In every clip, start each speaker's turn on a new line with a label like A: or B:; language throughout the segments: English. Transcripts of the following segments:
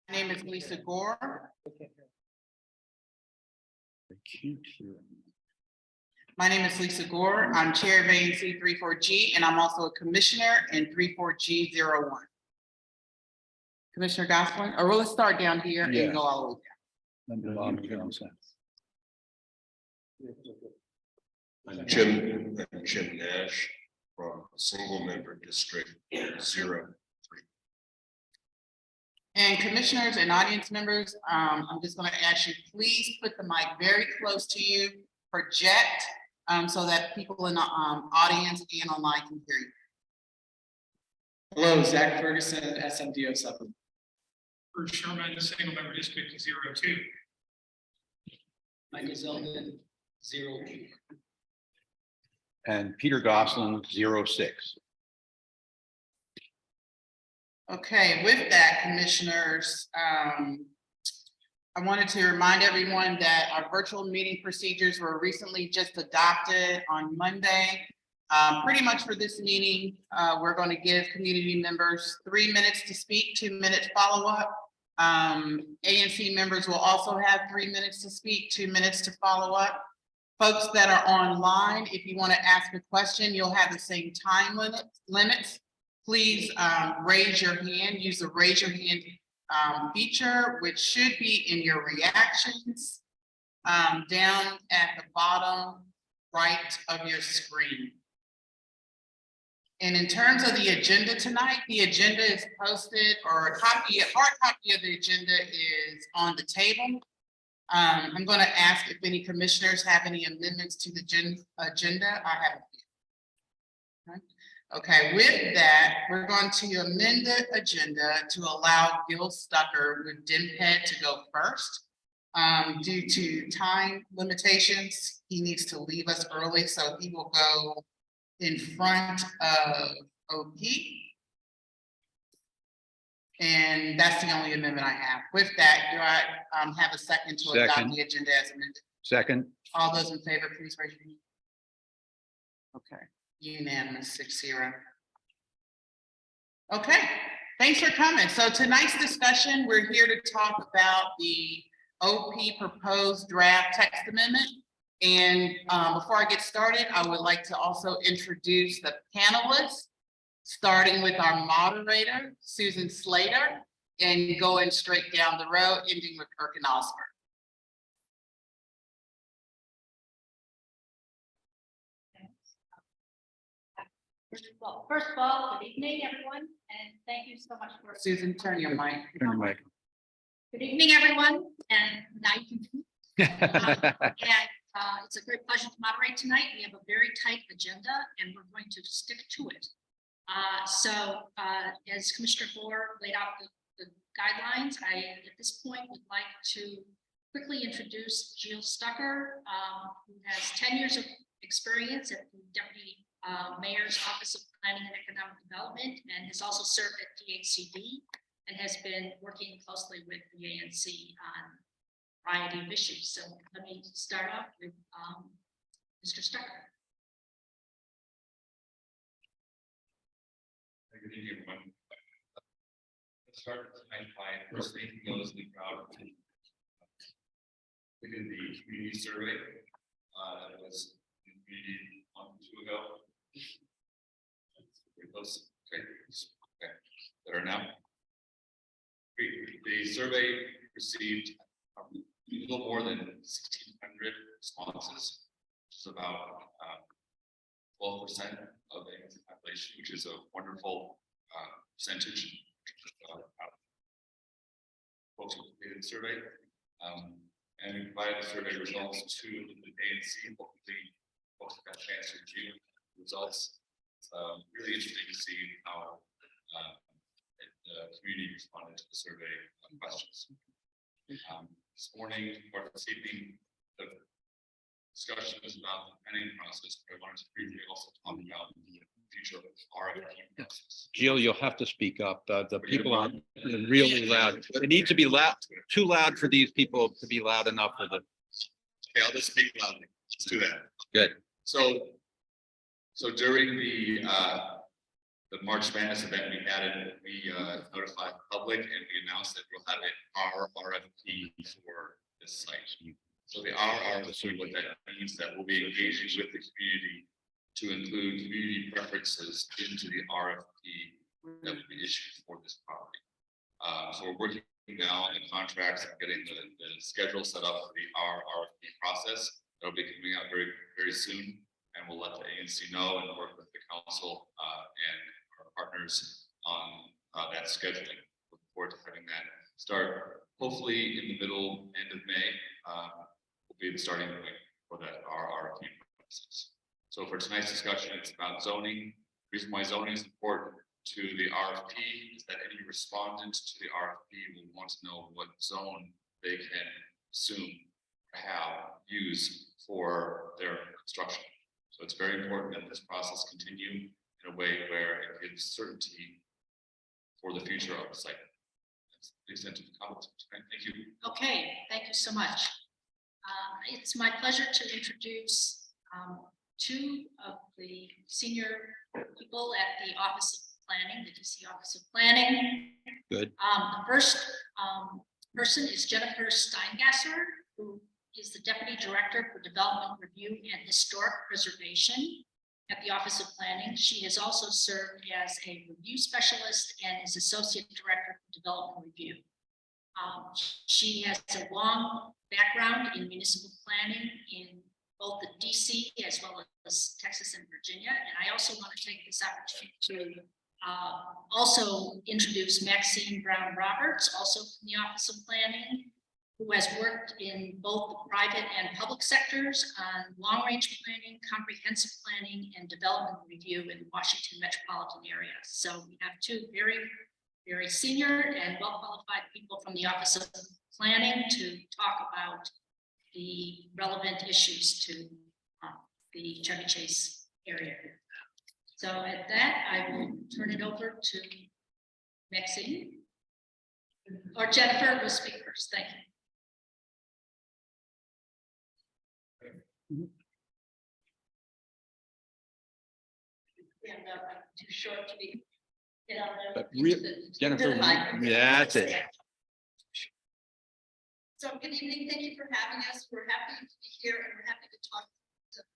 A: My name is Lisa Gore. My name is Lisa Gore. I'm Chair of ANC 34G, and I'm also a Commissioner in 34G01. Commissioner Gosselin, or let's start down here and go all the way down.
B: I'm Jim Nash from Single Member District 03.
A: And commissioners and audience members, I'm just going to ask you, please put the mic very close to you, project, so that people in the audience and online can hear you.
C: Hello, Zach Ferguson, SMDO supplement.
D: Bruce Sherman, single member district 02.
C: Mike Zeldin, 02.
E: And Peter Gosselin, 06.
A: Okay, with that, commissioners, I wanted to remind everyone that our virtual meeting procedures were recently just adopted on Monday. Pretty much for this meeting, we're going to give community members 3 minutes to speak, 2 minutes follow-up. ANC members will also have 3 minutes to speak, 2 minutes to follow up. Folks that are online, if you want to ask a question, you'll have the same time limits. Please raise your hand, use the raise your hand feature, which should be in your reactions down at the bottom right of your screen. And in terms of the agenda tonight, the agenda is posted, or a hard copy of the agenda is on the table. I'm going to ask if any commissioners have any amendments to the agenda. I have a few. Okay, with that, we're going to amend the agenda to allow Gil Stucker with DMPED to go first. Due to time limitations, he needs to leave us early, so he will go in front of OP. And that's the only amendment I have. With that, do I have a second to adopt the agenda as amended?
E: Second.
A: All those in favor, please raise your hand. Okay, unanimous 6-0. Okay, thanks for coming. So tonight's discussion, we're here to talk about the OP proposed draft text amendment. And before I get started, I would like to also introduce the panelists, starting with our moderator, Susan Slater, and going straight down the road, ending with Erkin Osborne.
F: First of all, good evening, everyone, and thank you so much for.
A: Susan, turn your mic.
E: Turn your mic.
F: Good evening, everyone, and now you can. It's a great pleasure to moderate tonight. We have a very tight agenda, and we're going to stick to it. As Commissioner Gore laid out the guidelines, I at this point would like to quickly introduce Jill Stucker, who has 10 years of experience at the Deputy Mayor's Office of Planning and Economic Development, and has also served at DHCD and has been working closely with the ANC on a variety of issues. So let me start off with Mr. Stucker.
D: Good evening, everyone. Let's start tonight by first thanking those in the crowd within the community survey that was in the community a month or two ago. Those that are now. The survey received a little more than 1,600 responses, which is about 12% of the population, which is a wonderful percentage of folks who completed the survey. And we provided the survey results to the ANC. Hopefully, folks got a chance to review the results. It's really interesting to see how the community responded to the survey questions. This morning or this evening, the discussion was about the planning process, but I wanted to briefly also talk about the future of our process.
E: Jill, you'll have to speak up. The people are really loud. It needs to be loud, too loud for these people to be loud enough for the.
B: Okay, I'll just speak loudly. Let's do that.
E: Good.
B: So during the
D: the March Madness event we added, we notified the public and we announced that we'll have an RRFP for this site. So the RRFP, what that means, that we'll be engaging with the community to include community preferences into the RFP that will be issued for this property. So we're working now on the contracts and getting the schedule set up for the RRFP process. That'll be coming out very, very soon. And we'll let the ANC know and work with the council and our partners on that scheduling. Look forward to having that start hopefully in the end of May. Will be the starting point for that RRP process. So for tonight's discussion, it's about zoning. The reason why zoning is important to the RFP is that any respondent to the RFP will want to know what zone they can assume use for their construction. So it's very important that this process continue in a way where it gives certainty for the future of the site. That's the extent of the comments. Thank you.
F: Okay, thank you so much. It's my pleasure to introduce two of the senior people at the Office of Planning, the DC Office of Planning.
E: Good.
F: The first person is Jennifer Steingasser, who is the Deputy Director for Development Review and Historic Preservation at the Office of Planning. She has also served as a review specialist and is Associate Director for Development Review. She has a long background in municipal planning in both the DC as well as Texas and Virginia. And I also want to take this opportunity to also introduce Maxine Brown Roberts, also from the Office of Planning, who has worked in both the private and public sectors on long-range planning, comprehensive planning, and development review in the Washington metropolitan area. So we have two very, very senior and well-qualified people from the Office of Planning to talk about the relevant issues to the Chevy Chase area. So at that, I will turn it over to Maxine. Or Jennifer will speak first. Thank you. Too short to be.
E: But Jennifer, yeah, that's it.
G: So good evening, thank you for having us. We're happy to be here and we're happy to talk to the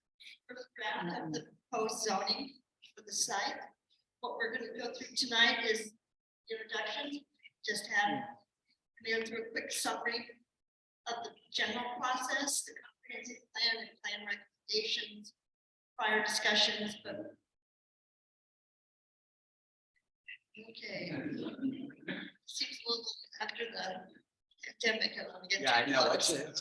G: first draft of the proposed zoning for the site. What we're going to go through tonight is the introduction, just have go through a quick summary of the general process, the comprehensive plan and plan recommendations, prior discussions, but okay. Seems a little after the pandemic.
C: Yeah, I know. That's it.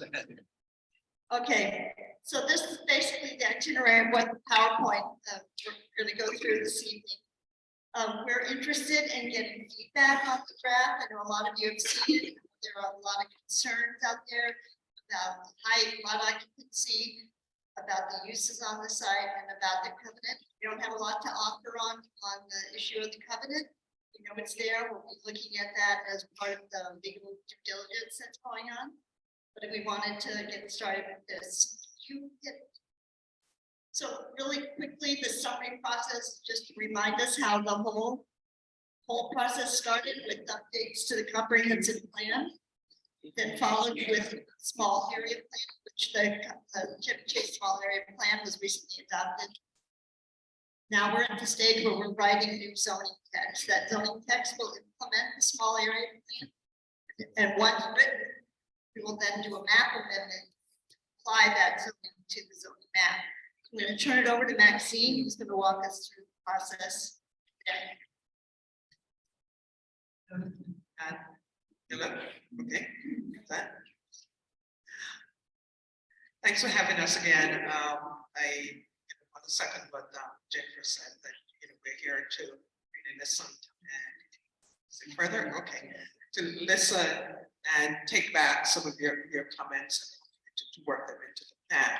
G: Okay, so this is basically the itinerary of what the PowerPoint we're going to go through this evening. We're interested in getting feedback on the draft. I know a lot of you have seen it. There are a lot of concerns out there about high lot occupancy, about the uses on the site, and about the covenant. We don't have a lot to offer on the issue of the covenant. We know it's there. We'll be looking at that as part of the legal due diligence that's going on. But if we wanted to get started with this, so really quickly, the summary process, just to remind us how the whole process started with updates to the comprehensive plan, then followed with a small area plan, which the Chevy Chase small area plan was recently adopted. Now we're at the stage where we're writing new zoning text. That zoning text will implement the small area plan, and once written, we will then do a map amendment, apply that zoning to the zoning map. I'm going to turn it over to Maxine, who's going to walk us through the process.
H: Hello. Okay. Thanks for having us again. On the second, but Jennifer said that we're here to really listen and further. Okay, to listen and take back some of your comments to work them into the plan.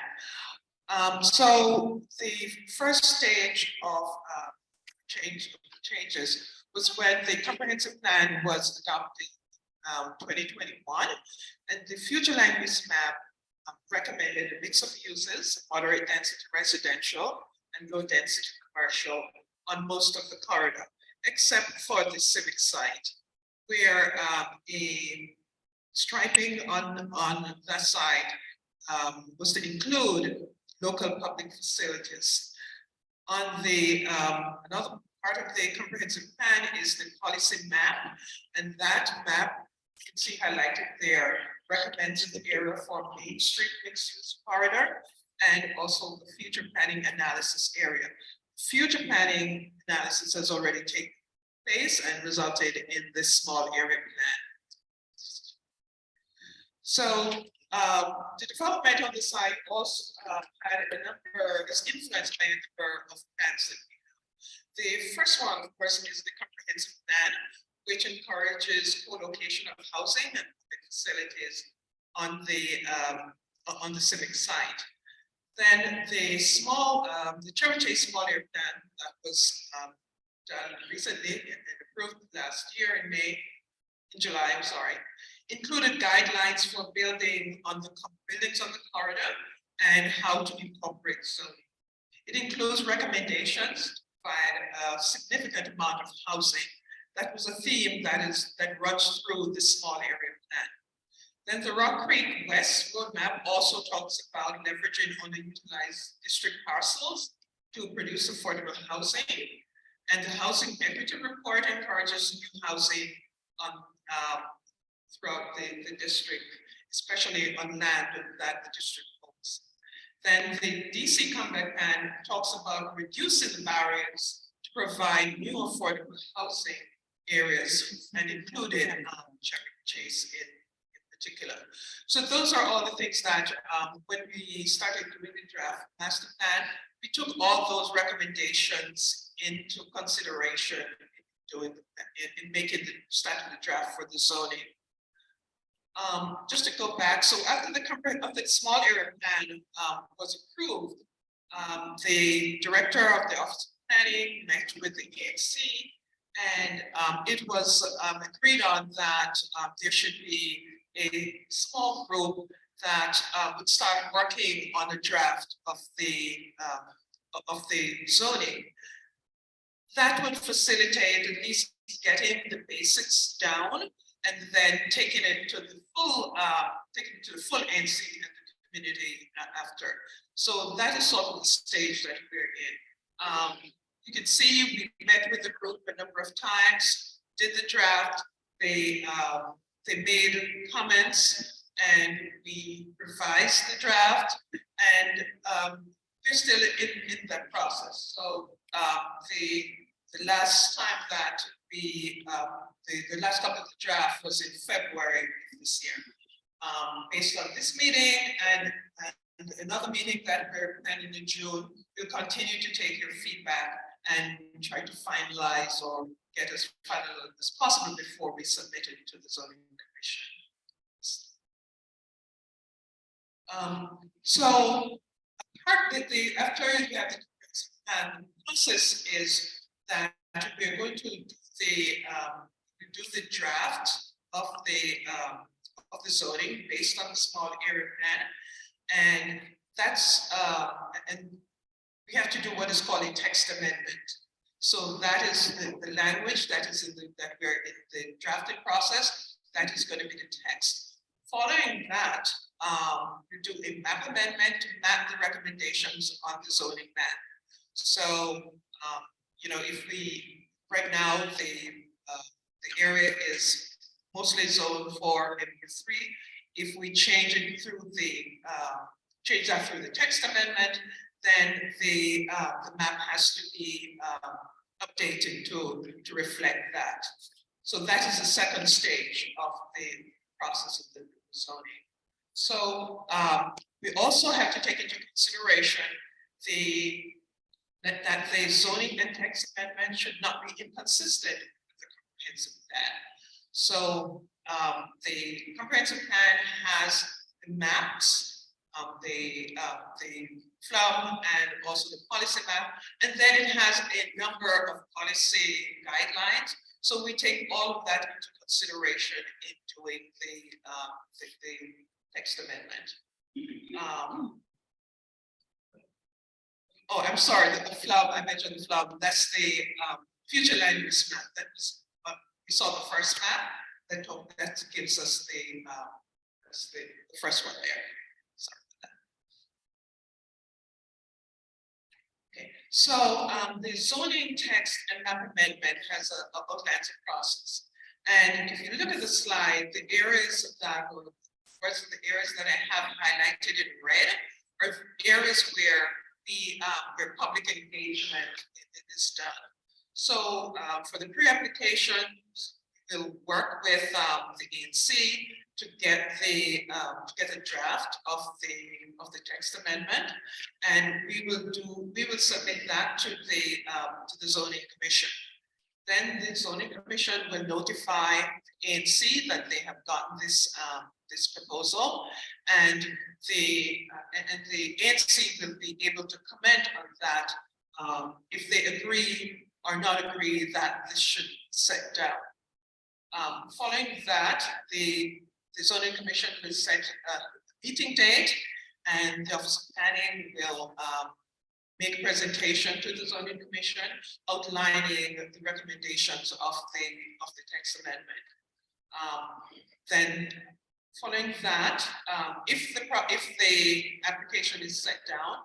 H: So the first stage of changes was when the comprehensive plan was adopted 2021, and the future land use map recommended a mix of uses, moderate density residential and low density commercial on most of the corridor, except for the civic site, where a striping on that side was to include local public facilities. On the another part of the comprehensive plan is the policy map, and that map you can see highlighted there recommends the area for Main Street mixed-use corridor and also the future planning analysis area. Future planning analysis has already taken place and resulted in this small area plan. So the development on the site also had a number, is influenced by a number of plans that we have. The first one, of course, is the comprehensive plan, which encourages co-location of housing and facilities on the civic site. Then the Cherry Chase small area plan that was done recently and approved last year in July, I'm sorry, included guidelines for buildings on the corridor and how to incorporate zoning. It includes recommendations to provide a significant amount of housing. That was a theme that runs through this small area plan. Then the Rock Creek West roadmap also talks about leveraging underutilized district parcels to produce affordable housing. And the housing equity report encourages new housing on throughout the district, especially on land that the district owns. Then the DC Combat Plan talks about reducing the barriers to provide new affordable housing areas and included Cherry Chase in particular. So those are all the things that when we started doing the draft master plan, we took all those recommendations into consideration in making starting the draft for the zoning. Just to go back, so after the small area plan was approved, the director of the Office of Planning met with the ANC, and it was agreed on that there should be a small group that would start working on a draft of the zoning. That would facilitate at least getting the basics down and then taking it to the full ANC and the community after. So that is sort of the stage that we're in. You can see we met with the group a number of times, did the draft, they made comments and we revised the draft, and they're still in that process. So the last time that the last couple of the draft was in February of this year. Based on this meeting and another meeting that we're planning in June, we'll continue to take your feedback and try to finalize or get as final as possible before we submit it to the zoning commission. So after you have the process is that we're going to do the draft of the zoning based on the small area plan, and that's and we have to do what is called a text amendment. So that is the language that is that we're in the drafting process. That is going to be the text. Following that, we do a map amendment to map the recommendations on the zoning map. So you know, if we right now the area is mostly zoned for MP3. If we change it through change that through the text amendment, then the map has to be updated to reflect that. So that is the second stage of the process of the zoning. So we also have to take into consideration that the zoning and text amendment should not be inconsistent with the comprehensive plan. So the comprehensive plan has the maps, the FLUM and also the policy map, and then it has a number of policy guidelines. So we take all of that into consideration in doing the text amendment. Oh, I'm sorry, the FLUB, I mentioned the FLUB, that's the future land use map. That was, we saw the first map that gives us that's the first one there. Sorry about that. Okay, so the zoning text and map amendment has a outline process. And if you look at the slide, the areas that I have highlighted in red are areas where public engagement is done. So for the pre-application, we'll work with the ANC to get the draft of the text amendment, and we will submit that to the zoning commission. Then the zoning commission will notify ANC that they have gotten this proposal, and the ANC will be able to comment on that if they agree or not agree that this should set down. Following that, the zoning commission will set a meeting date, and the Office of Planning will make a presentation to the zoning commission outlining the recommendations of the text amendment. Then following that, if the application is set down,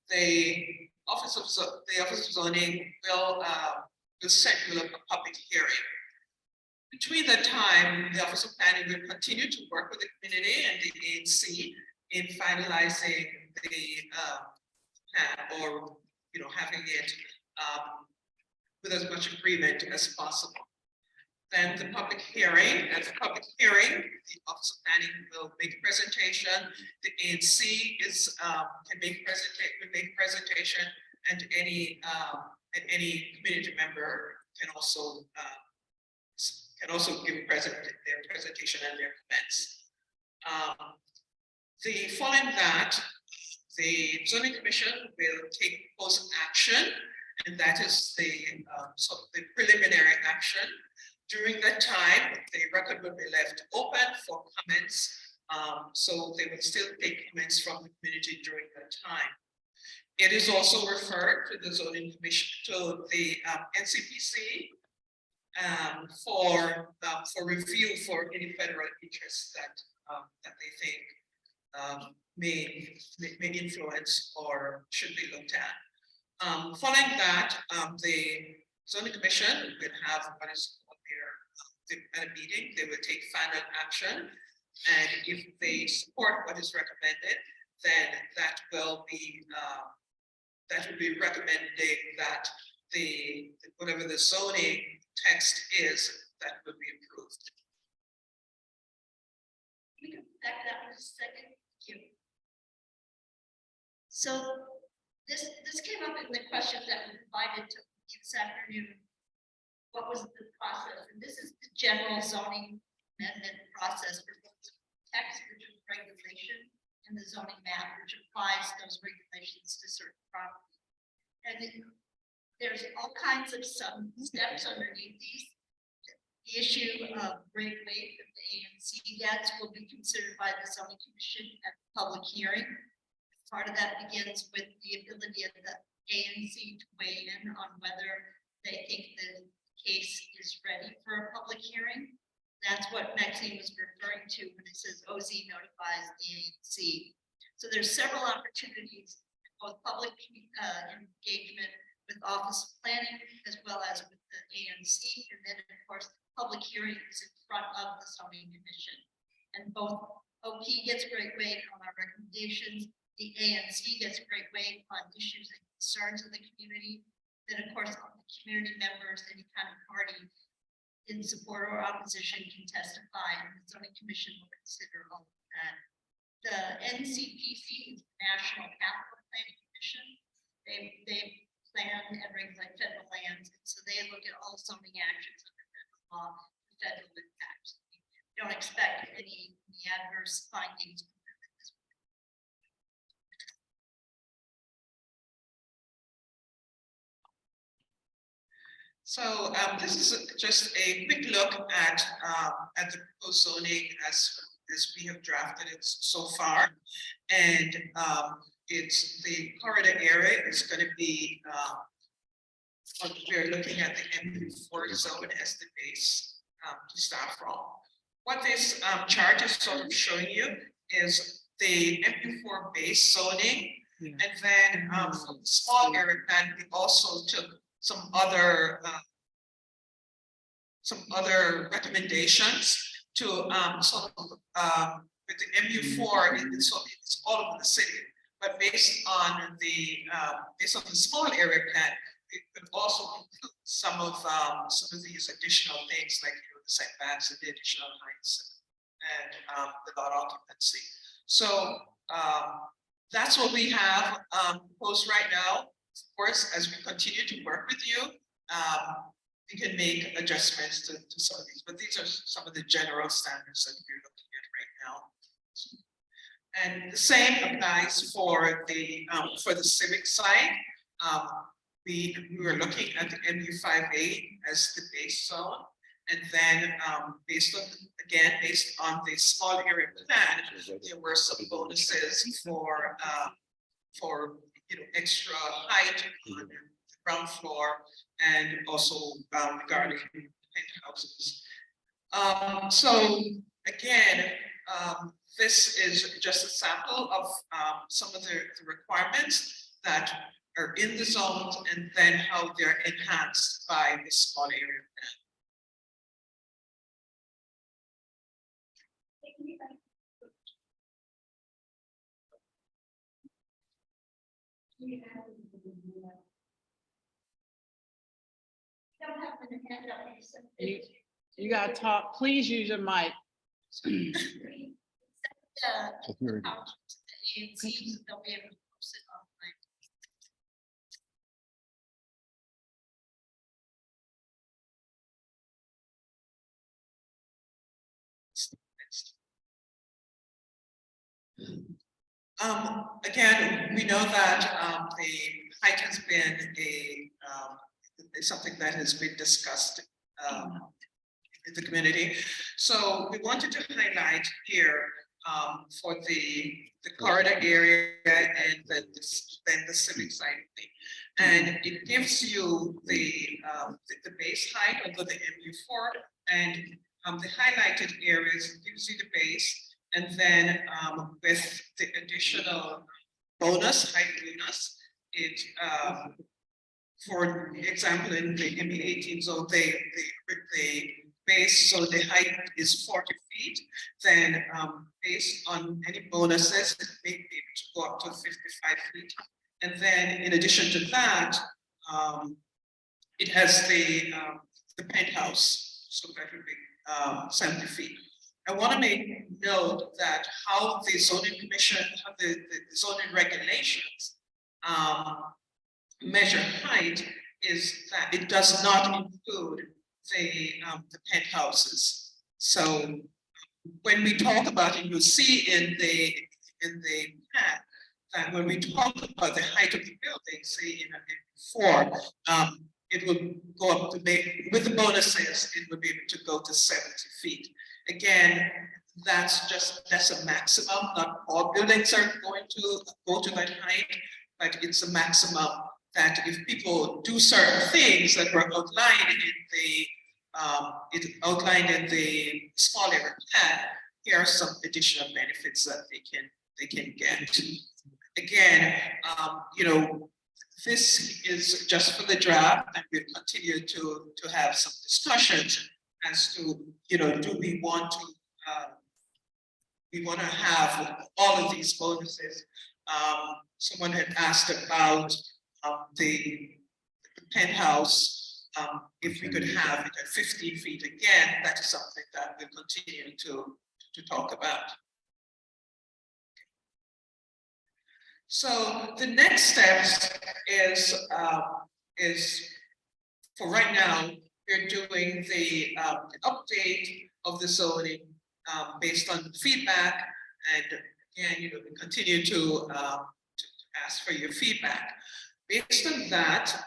H: the Office of Zoning will schedule a public hearing. Between that time, the Office of Planning will continue to work with the community and the ANC in finalizing the plan, or having it with as much agreement as possible. Then the public hearing. At the public hearing, the Office of Planning will make a presentation. The ANC can make presentation, and any community member can also give their presentation and their comments. Following that, the zoning commission will take proposed action, and that is the preliminary action. During that time, the record will be left open for comments, so they will still take comments from the community during that time. It is also referred to the zoning commission, to the NCPC, for review for any federal interests that they think may influence or should be looked at. Following that, the zoning commission will have what is called at a meeting. They will take final action, and if they support what is recommended, then that will be recommending that whatever the zoning text is, that will be approved.
G: We can back that for a second. Thank you. So this came up in the questions that were provided to me this afternoon. What was the process? And this is the general zoning amendment process for both text, which is regulation, and the zoning map, which applies those regulations to certain properties. And there's all kinds of some steps underneath these. The issue of great weight of the ANC debts will be considered by the zoning commission at the public hearing. Part of that begins with the ability of the ANC to weigh in on whether they think the case is ready for a public hearing. That's what Maxine was referring to when it says OZ notifies the ANC. So there's several opportunities, both public engagement with Office of Planning as well as with the ANC. And then of course, the public hearing is in front of the zoning commission. And both OP gets great weight on our recommendations. The ANC gets great weight on issues and concerns of the community. Then of course, all the community members, any kind of party in support or opposition can testify, and the zoning commission will consider all of that. The NCPC is the National Capital Planning Commission. They plan and regulate federal lands, and so they look at all zoning actions under federal law, federal impact. We don't expect any adverse findings.
H: So this is just a quick look at the proposed zoning as we have drafted it so far. And it's the corridor area is gonna be, we're looking at the MU4 zone as the base, to start from. What this, chart is sort of showing you is the MU4 base zoning. And then, from the small area plan, we also took some other recommendations to, sort of, with the MU4, it's all over the city. But based on the small area plan, it could also include some of these additional things like, the setbacks and the additional heights and the lot occupancy. So that's what we have proposed right now. Of course, as we continue to work with you, we can make adjustments to some of these, but these are some of the general standards that we're looking at right now. And the same applies for the civic side. We were looking at the MU5A as the base zone. And then based on the small area plan, there were some bonuses for extra height on the ground floor and also regarding penthouses. So again, this is just a sample of some of the requirements that are in the zones and then how they're enhanced by the small area plan.
A: You gotta talk, please use your mic.
F: ANC, they'll be able to post it online.
H: Again, we know that the height has been something that has been discussed in the community. So we wanted to highlight here for the corridor area and then the civic side of thing. And it gives you the base height over the MU4 and the highlighted areas gives you the base. And then with the additional bonus, height bonus, it, for example, in the ME18 zone, the base, so the height is 40 feet, then based on any bonuses, it may be able to go up to 55 feet. And then in addition to that, it has the penthouse, so that would be 70 feet. I want to make note that how the zoning commission, how the zoning regulations measure height is that it does not include the penthouses. So when we talk about it, you'll see in the map that when we talk about the height of the building, say in 4, it will go up to with the bonuses, it will be able to go to 70 feet. Again, that's a maximum. Not all buildings are going to go to that height, but it's a maximum that if people do certain things that were outlined in the small area plan, here are some additional benefits that they can get. Again, this is just for the draft, and we'll continue to have some discussions as to, do we want to have all of these bonuses? Someone had asked about the penthouse, if we could have it at 15 feet again. That is something that we'll continue to talk about. So the next steps is for right now, we're doing the update of the zoning based on feedback, and again, we continue to ask for your feedback. Based on that,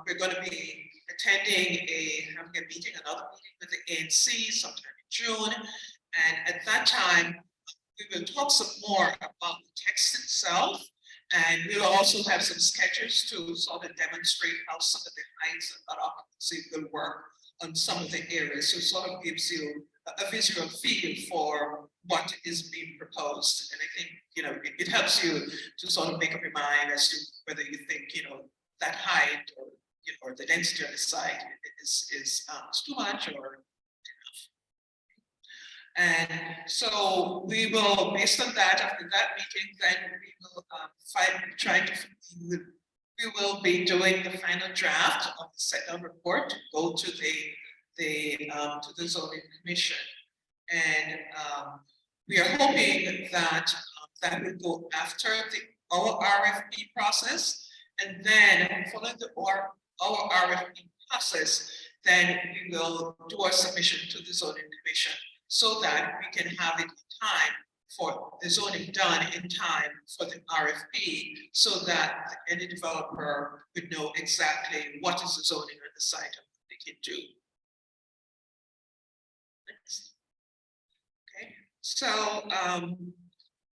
H: we're going to be having a meeting, another meeting with the ANC sometime in June, and at that time, we will talk some more about the text itself And we'll also have some sketches to sort of demonstrate how some of the heights and occupancy will work on some of the areas. So it sort of gives you a visual feel for what is being proposed. And I think, it helps you to sort of make up your mind as to whether you think, that height or the density on the site is too much or enough. And so we will, based on that, after that meeting, then we will we will be doing the final draft of the second report to go to the zoning commission. And we are hoping that that will go after our RFP process. And then following our RFP process, then we will do our submission to the zoning commission so that we can have it in time for the zoning done in time for the RFP, so that any developer would know exactly what is the zoning on the site and what they can do. Okay, so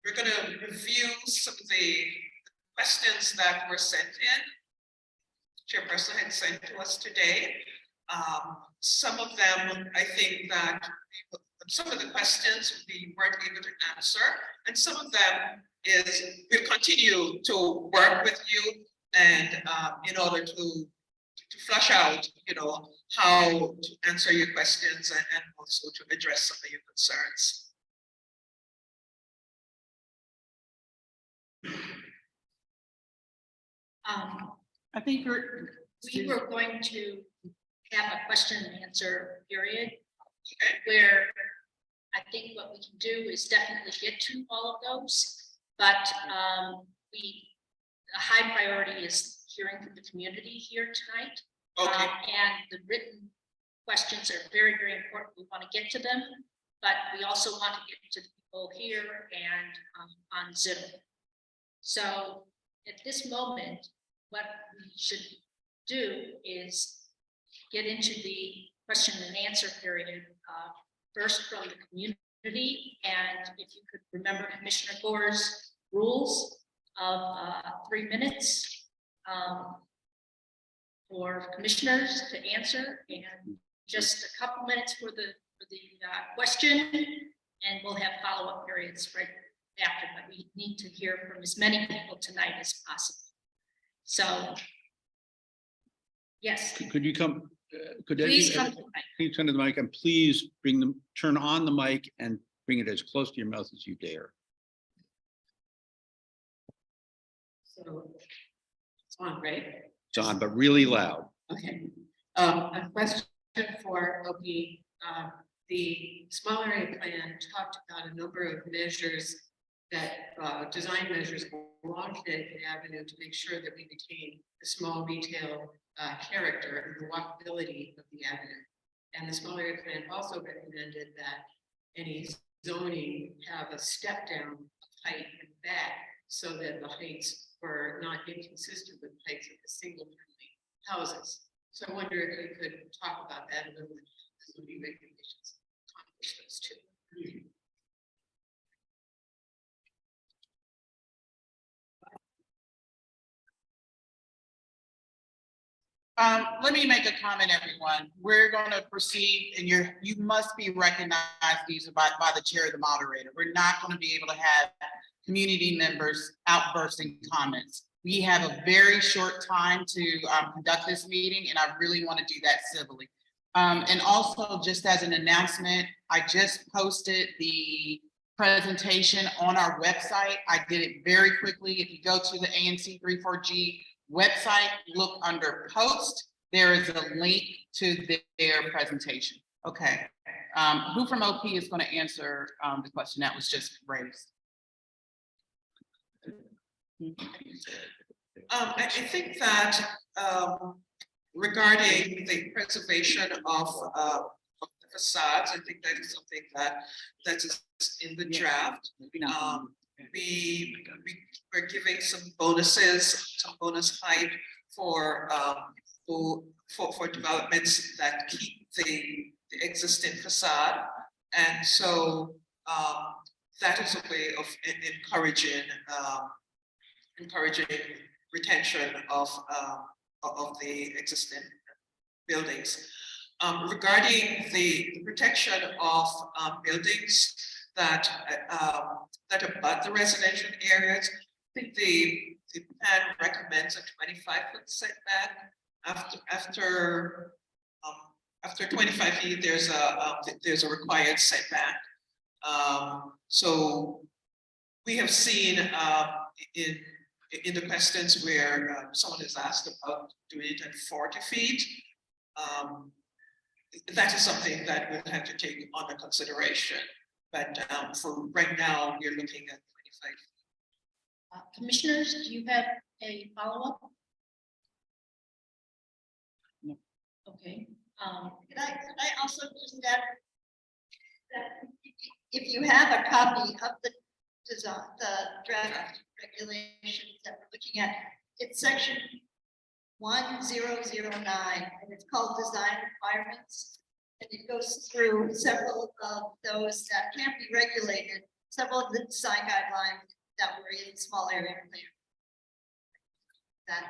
H: we're going to review some of the questions that were sent in. Chairperson had sent to us today. Some of them, I think that some of the questions we weren't able to answer, and some of them is we'll continue to work with you and in order to flush out, how to answer your questions and also to address some of your concerns.
A: I think
F: We were going to have a question and answer period where I think what we can do is definitely get to all of those, but a high priority is hearing from the community here tonight.
H: Okay.
F: And the written questions are very, very important. We want to get to them, but we also want to get to the people here and on Zoom. So at this moment, what we should do is get into the question and answer period first from the community. And if you could remember Commissioner Gore's rules of 3 minutes for commissioners to answer, and just a couple minutes for the question, and we'll have follow-up periods right after, but we need to hear from as many people tonight as possible. So, yes,
E: Could you come?
F: please come to the mic.
E: Please come to the mic and please turn on the mic and bring it as close to your mouth as you dare.
I: So it's on, right?
E: It's on, but really loud.
I: Okay. A question for OP. The small area plan talked about a number of measures that design measures along Connecticut Avenue to make sure that we retain the small retail character and the walkability of the avenue. And the small area plan also recommended that any zoning have a step down of height and back so that the heights were not inconsistent with the heights of the single family houses. So I wonder if you could talk about that a little bit. The zoning regulations accomplish those two.
A: Let me make a comment, everyone. We're going to proceed, and you must be recognized by the chair or the moderator. We're not going to be able to have community members outbursting comments. We have a very short time to conduct this meeting, and I really want to do that civilly. And also, just as an announcement, I just posted the presentation on our website. I did it very quickly. If you go to the ANC 34G website, look under post, there is a link to their presentation. Okay. Who from OP is going to answer the question that was just raised?
H: I think that regarding the preservation of the facades, I think that is something that is in the draft. We're giving some bonuses, some bonus height for developments that keep the existing facade. And so that is a way of encouraging encouraging retention of the existing buildings. Regarding the protection of buildings that abut the residential areas, I think the plan recommends a 25-foot setback. After 25 feet, there's a required setback. So we have seen in the questions where someone has asked about doing it at 40 feet. That is something that we'll have to take under consideration. But for right now, we're looking at 25.
F: Commissioners, do you have a follow-up?
E: No.
F: Okay,
G: Could I also just add that if you have a copy of the design, the draft regulations that we're looking at, it's section 1009, and it's called design requirements. And it goes through several of those that can't be regulated, several of the design guidelines that were in small area plan. That.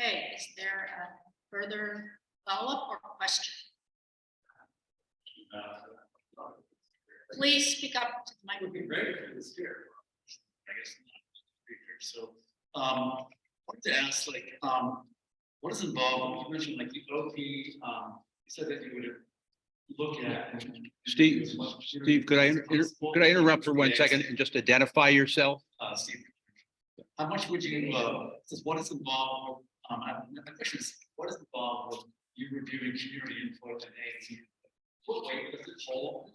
F: okay, is there a further follow-up or question? Please speak up to the
C: Would be
F: microphone.
C: great if it was here. I guess. So, I wanted to ask, like, what is involved? You mentioned like the OP, you said that you would look at.
E: Steve, could I interrupt for 1 second and just identify yourself?
C: Steve, how much would you, what is involved, my question is, what is involved with you reviewing community input and ANC? What weight does it hold?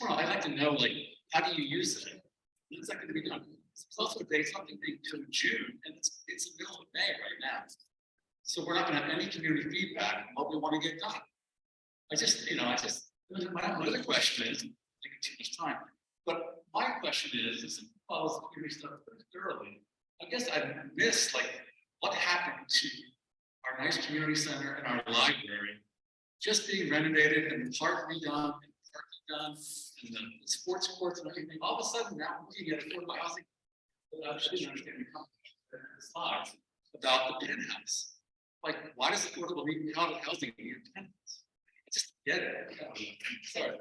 C: I'd like to know, like, how do you use it? When's that gonna be done? It's also something being due in June, and it's the middle of May right now. So we're not gonna have any community feedback on what we want to get done. My other question is, I think it's too much time, but my question is it follows the community stuff pretty thoroughly. I guess I missed, like, what happened to our nice community center and our library just being renovated and the park redone, and the sports courts and everything. All of a sudden, now we're looking at affordable housing. I didn't understand the slides about the penthouse. Like, why does affordable housing need a penthouse? I just get it. Sorry.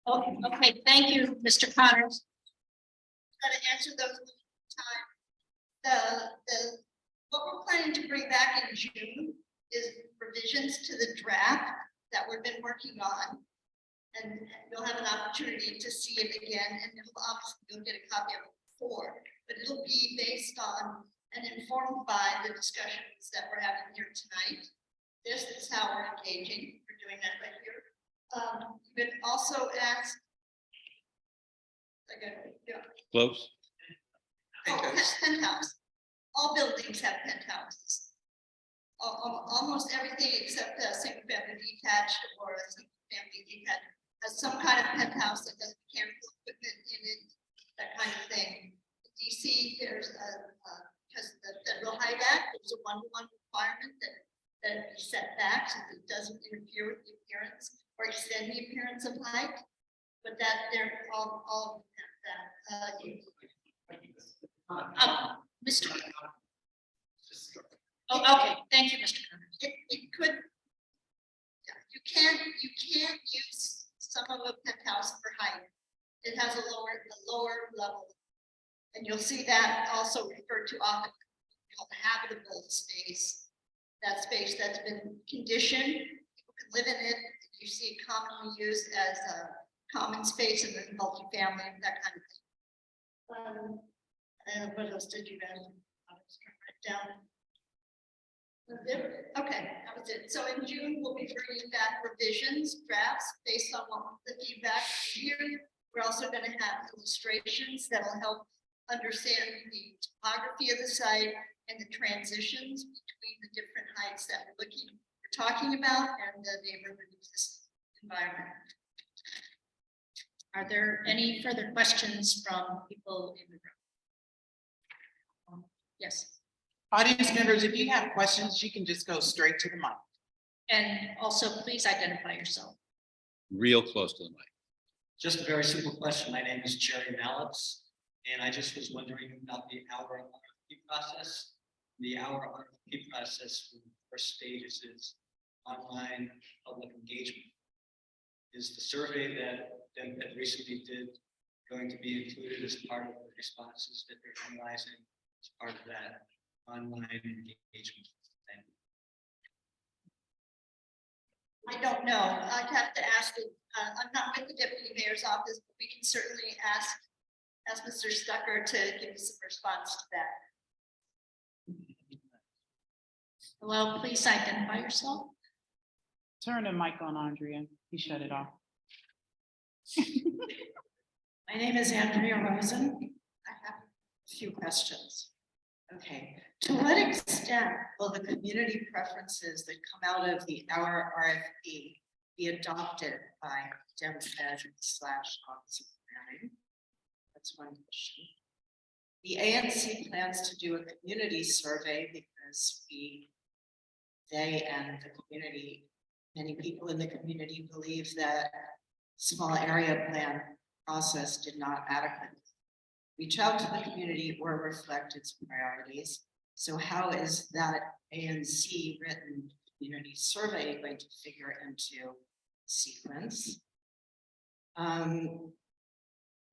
F: Okay, thank you, Mr. Connors.
G: Try to answer those time. What we're planning to bring back in June is revisions to the draft that we've been working on. And you'll have an opportunity to see it again, and obviously you'll get a copy of it before, but it'll be based on and informed by the discussions that we're having here tonight. This is how we're engaging. We're doing that right here. You could also ask.
E: Close.
G: Penthouse. All buildings have penthouses. Almost everything except a single family detached or a single family detached has some kind of penthouse that has mechanical equipment in it, that kind of thing. In DC, there's because the Federal Height Act, there's a 1-to-1 requirement that be set back so that it doesn't interfere with the appearance or extend the appearance of height. But that they're all that.
F: Mr. Oh, okay, thank you, Mr. Connors.
G: It could. Yeah, you can't use some of a penthouse for height. It has a lower level. And you'll see that also referred to often called habitable space. That space that's been conditioned, people can live in it. You see it commonly used as a common space in the multifamily, that kind of thing. And what else did you guys? I was trying to write down. Okay, that was it. So in June, we'll be bringing back revisions, drafts based on what the feedback here. We're also going to have illustrations that will help understand the topography of the site and the transitions between the different heights that we're talking about and the neighborhood environment.
F: Are there any further questions from people in the room? Yes,
A: Audience members, if you have questions, you can just go straight to the mic.
F: and also please identify yourself.
E: Real close to the mic.
C: Just a very simple question. My name is Jerry Mallitz.
J: And I just was wondering about the hour RFP process. The hour RFP process for the first stages is online public engagement. Is the survey that recently did going to be included as part of the responses that they're analyzing as part of that online engagement? Thank you.
G: I don't know. I'd have to ask it. I'm not with the deputy mayor's office, but we can certainly ask Mr. Stucker to give us some response to that.
F: Hello, please identify yourself.
A: Turn the mic on, Andrea. He shut it off.
I: My name is Andrea Rosen. I have a few questions. Okay, to what extent will the community preferences that come out of the hour RFP be adopted by DEMS / Office of Planning? That's one question. The ANC plans to do a community survey because they and the community, many people in the community believe that small area plan process did not adequately reach out to the community or reflect its priorities. So how is that ANC written community survey going to figure into sequence?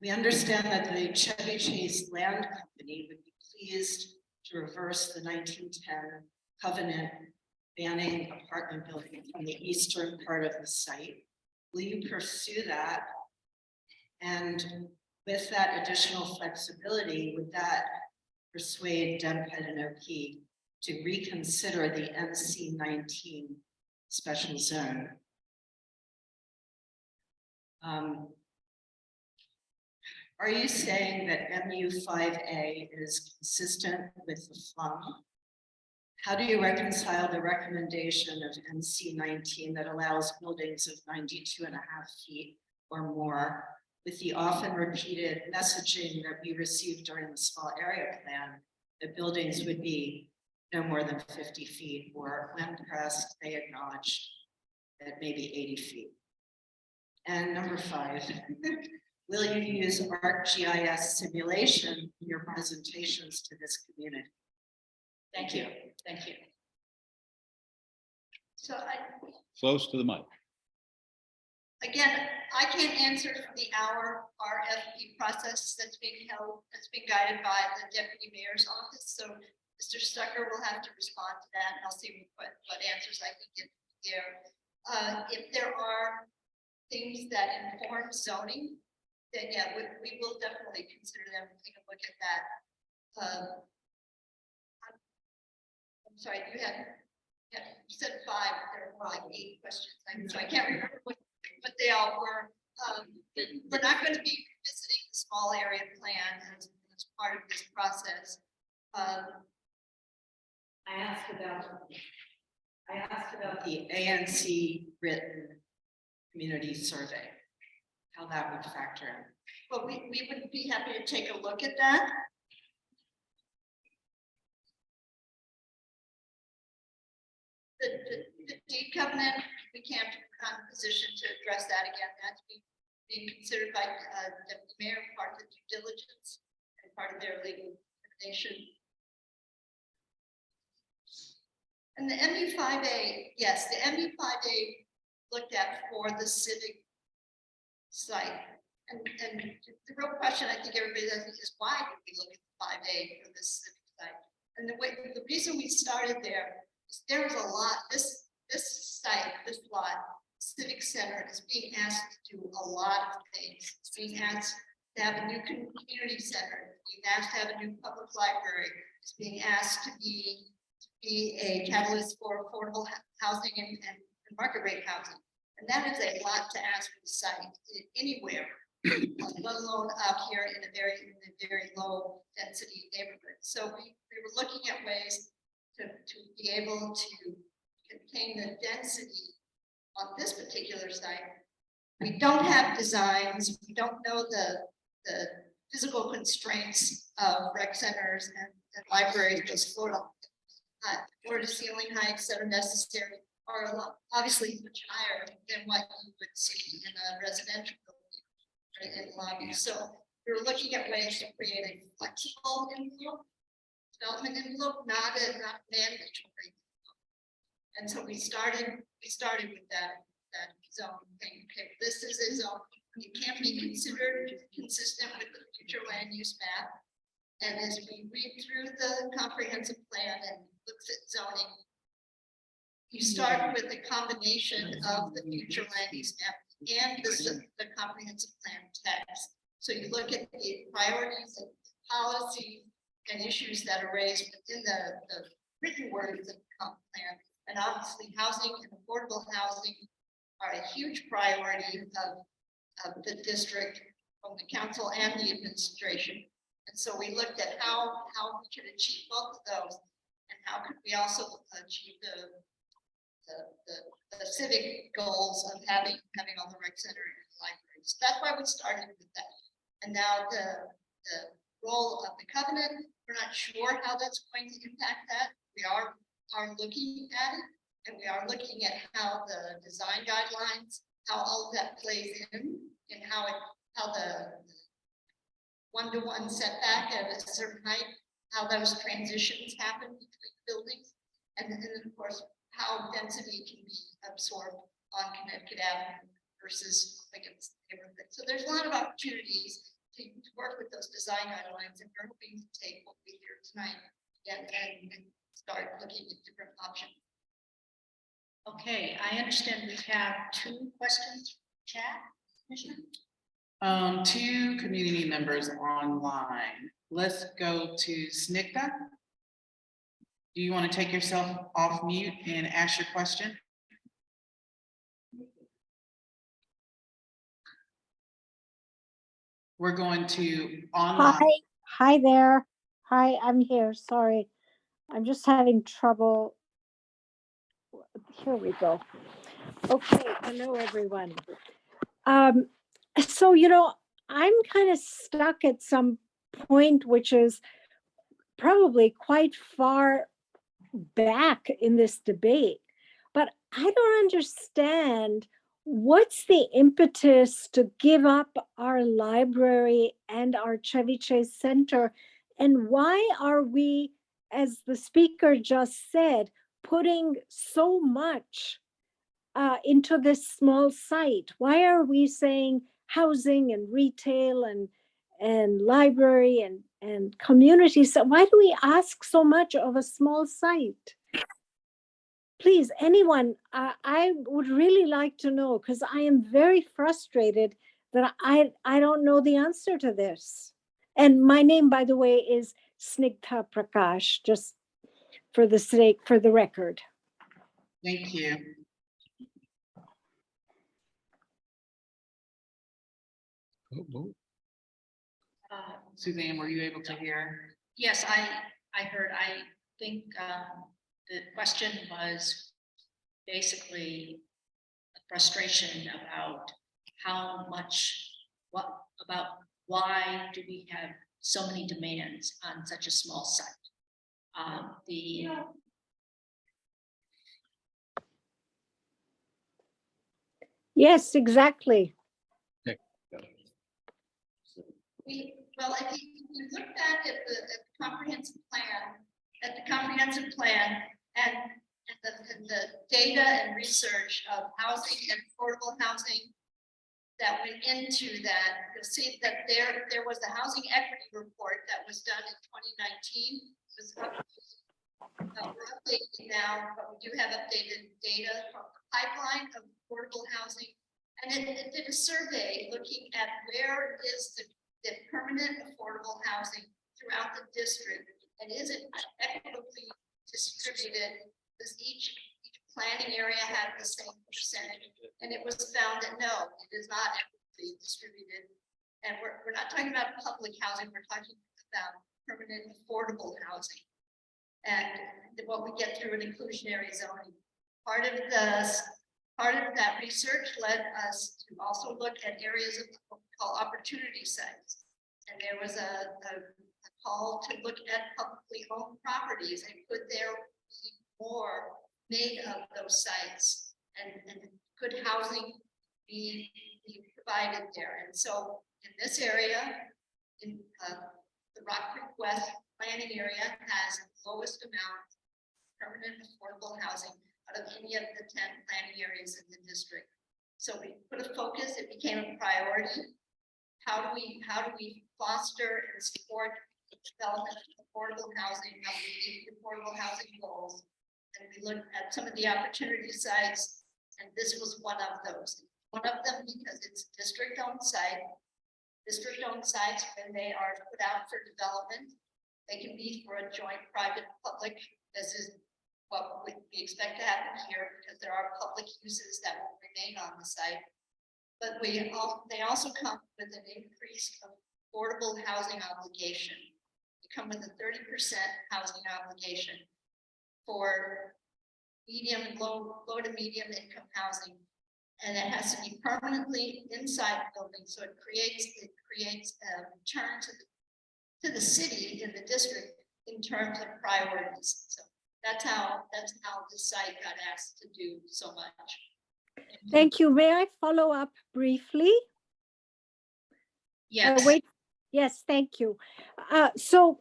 I: We understand that the Chevy Chase Land Company would be pleased to reverse the 1910 covenant banning apartment building from the eastern part of the site. Will you pursue that? And with that additional flexibility, would that persuade DEMPED and OP to reconsider the NC 19 special zone? Are you saying that MU5A is consistent with the FLUM? How do you reconcile the recommendation of NC 19 that allows buildings of 92.5 feet or more with the often repeated messaging that we received during the small area plan that buildings would be no more than 50 feet, or when pressed, they acknowledged that maybe 80 feet? And number 5, will you use ArcGIS simulation in your presentations to this community? Thank you. Thank you.
G: So
E: Close to the mic.
G: again, I can't answer for the hour RFP process that's being held, that's being guided by the deputy mayor's office. So Mr. Stucker will have to respond to that, and I'll see what answers I can get there. If there are things that inform zoning, then yeah, we will definitely consider them and take a look at that. I'm sorry, you said 5, there were like 8 questions, so I can't remember what they all were. We're not going to be visiting the small area plan as part of this process. I asked about the ANC written community survey, how that would factor in. Well, we would be happy to take a look at that. The deed covenant, we can't, we're not in a position to address that again. That's being considered by the mayor, part of the due diligence and part of their legal determination. And the MU5A, yes, the MU5A looked at for the civic site. And the real question I think everybody does is why did we look at the 5A for this civic site? And the reason we started there is there was a lot, this site, this lot, Civic Center is being asked to do a lot of things. It's being asked to have a new community center, it's being asked to have a new public library, it's being asked to be a catalyst for affordable housing and market rate housing. And that is a lot to ask for the site anywhere, let alone out here in a very low density neighborhood. So we were looking at ways to be able to contain the density on this particular site. We don't have designs, we don't know the physical constraints of rec centers and libraries, those floor to ceiling heights that are necessary are a lot, obviously much higher than what you would see in a residential building in lobby. So we were looking at ways to create a flexible envelope, development envelope, not mandatory. And so we started with that zone thing. Okay, this is a zone, it can't be considered consistent with the future land use map. And as we read through the comprehensive plan and looks at zoning, you start with a combination of the future land use map and the comprehensive plan text. So you look at the priorities and policies and issues that are raised within the written words of the comp plan. And obviously housing and affordable housing are a huge priority of the district from the council and the administration. And so we looked at how we could achieve both of those and how could we also achieve the civic goals of having all the rec center and libraries. That's why we started with that. And now the role of the covenant, we're not sure how that's going to impact that. We are looking at it, and we are looking at how the design guidelines, how all of that plays in, and how the one-to-one setback at a certain height, how those transitions happen between buildings, and then of course how density can be absorbed on Connecticut Avenue versus against the neighborhood. So there's a lot of opportunities to work with those design guidelines, and we're hoping to take what we hear tonight and start looking at different options.
F: Okay, I understand we have 2 questions from chat, Commissioner.
A: 2 community members online. Let's go to Snikta. Do you want to take yourself off mute and ask your question? We're going to online.
K: Hi there. Hi, I'm here. Sorry. I'm just having trouble. Here we go. Okay, hello everyone. So, I'm kind of stuck at some point, which is probably quite far back in this debate, but I don't understand what's the impetus to give up our library and our Chevy Chase Center, and why are we, as the speaker just said, putting so much into this small site? Why are we saying housing and retail and library and community? So why do we ask so much of a small site? Please, anyone, I would really like to know, because I am very frustrated that I don't know the answer to this. And my name, by the way, is Snigdha Prakash, just for the record.
A: Thank you. Suzanne, were you able to hear?
F: Yes, I heard. I think the question was basically a frustration about why do we have so many demands on such a small site?
K: Yes, exactly.
G: Well, I think we look back at the comprehensive plan, and the data and research of housing and affordable housing that went into that, you'll see that there was a housing equity report that was done in 2019. We're updating now, but we do have updated data from the pipeline of affordable housing. And it did a survey looking at where is the permanent affordable housing throughout the district, and is it equitably distributed? Does each planning area have the same percentage? And it was found that no, it is not equitably distributed. And we're not talking about public housing, we're talking about permanent affordable housing. And what we get through an inclusionary zoning. Part of that research led us to also look at areas of what we call opportunity sites. And there was a call to look at publicly owned properties, and could there be more made of those sites, and could housing be provided there? And so in this area, in, the Rock Creek West planning area has the lowest amount of permanent affordable housing out of any of the 10 planning areas in the district. So we put a focus, it became a priority. How do we foster and support the development of affordable housing, how do we meet the affordable housing goals? And we looked at some of the opportunity sites, and this was one of those. One of them because it's district-owned site. District-owned sites, when they are put out for development, they can be for a joint private public. This is what we expect to happen here because there are public uses that will remain on the site. But they also come with an increase of affordable housing obligation. They come with a 30% housing obligation for low to medium income housing. And it has to be permanently inside the building. So it creates a return to the city in the district in terms of priorities. So that's how this site got asked to do so much.
K: Thank you. May I follow up briefly?
F: Yes.
K: Wait. Yes, thank you. So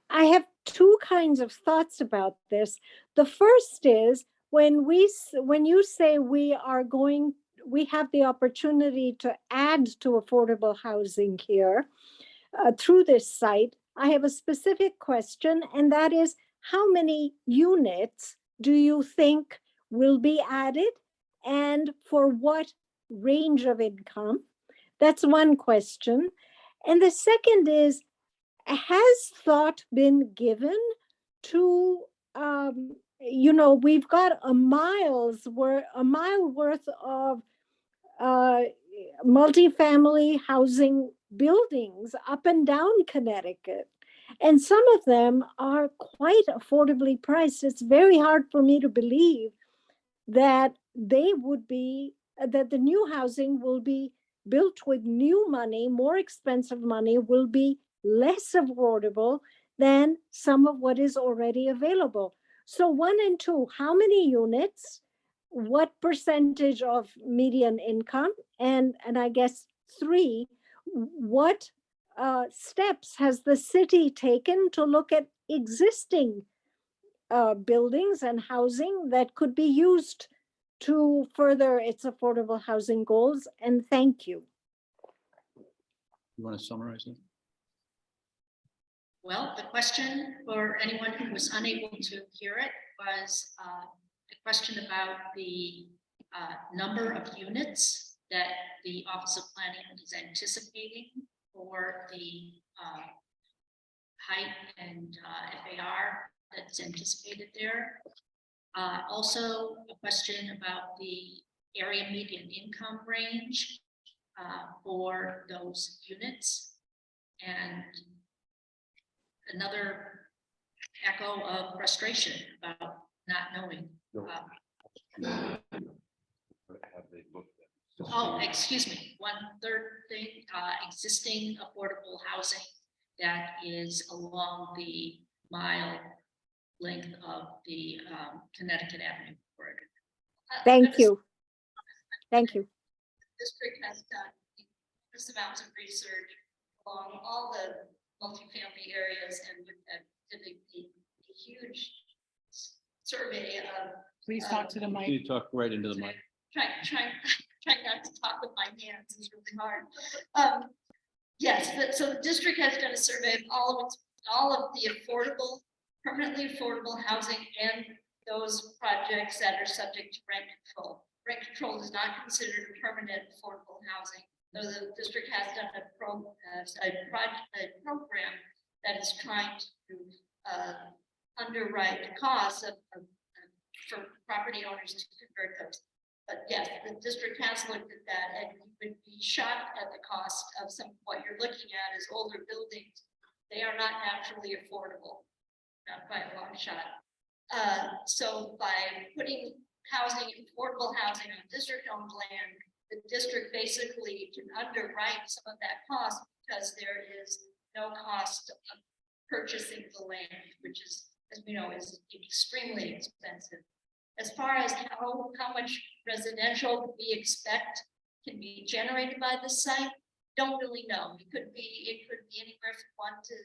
K: I have two kinds of thoughts about this. The first is when you say we have the opportunity to add to affordable housing here through this site, I have a specific question, and that is, how many units do you think will be added and for what range of income? That's one question. And the second is, has thought been given to, we've got a mile worth of multifamily housing buildings up and down Connecticut. And some of them are quite affordably priced. It's very hard for me to believe that that the new housing will be built with new money, more expensive money, will be less affordable than some of what is already available. So 1 and 2, how many units, what percentage of median income, and I guess 3, what steps has the city taken to look at existing buildings and housing that could be used to further its affordable housing goals? And thank you.
E: You want to summarize it?
F: Well, the question for anyone who was unable to hear it was a question about the number of units that the Office of Planning is anticipating for the height and FAR that's anticipated there. Also, a question about the area median income range for those units, and another echo of frustration about not knowing. Oh, excuse me. One third thing, existing affordable housing that is along the mile length of the Connecticut Avenue corridor.
K: Thank you. Thank you.
G: The district has done enormous amounts of research along all the multifamily areas and did a huge survey of.
A: Please talk to the mic.
E: You talk right into the mic.
G: Trying not to talk with my hands is really hard. Yes, so the district has done a survey of all of the permanently affordable housing and those projects that are subject to rent control. Rent control is not considered permanent affordable housing, though the district has done a program that is trying to underwrite the costs for property owners to convert those. But yes, the district has looked at that, and you would be shocked at the cost of what you're looking at is older buildings. They are not naturally affordable, not by a long shot. So by putting affordable housing on district-owned land, the district basically can underwrite some of that cost because there is no cost of purchasing the land, which is, as we know, is extremely expensive. As far as how much residential we expect can be generated by the site,
F: don't really know. It could be anywhere from 1 to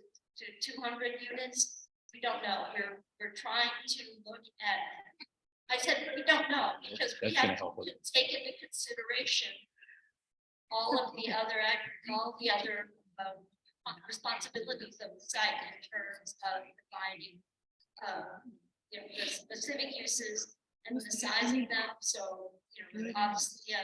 F: 200 units. We don't know. We're trying to look at, I said, we don't know, because we
E: That's gonna
F: have
E: help us.
F: to take into consideration all of the other, responsibilities of the site in terms of defining, you know, the specific uses and the size of them. So, you know, obviously,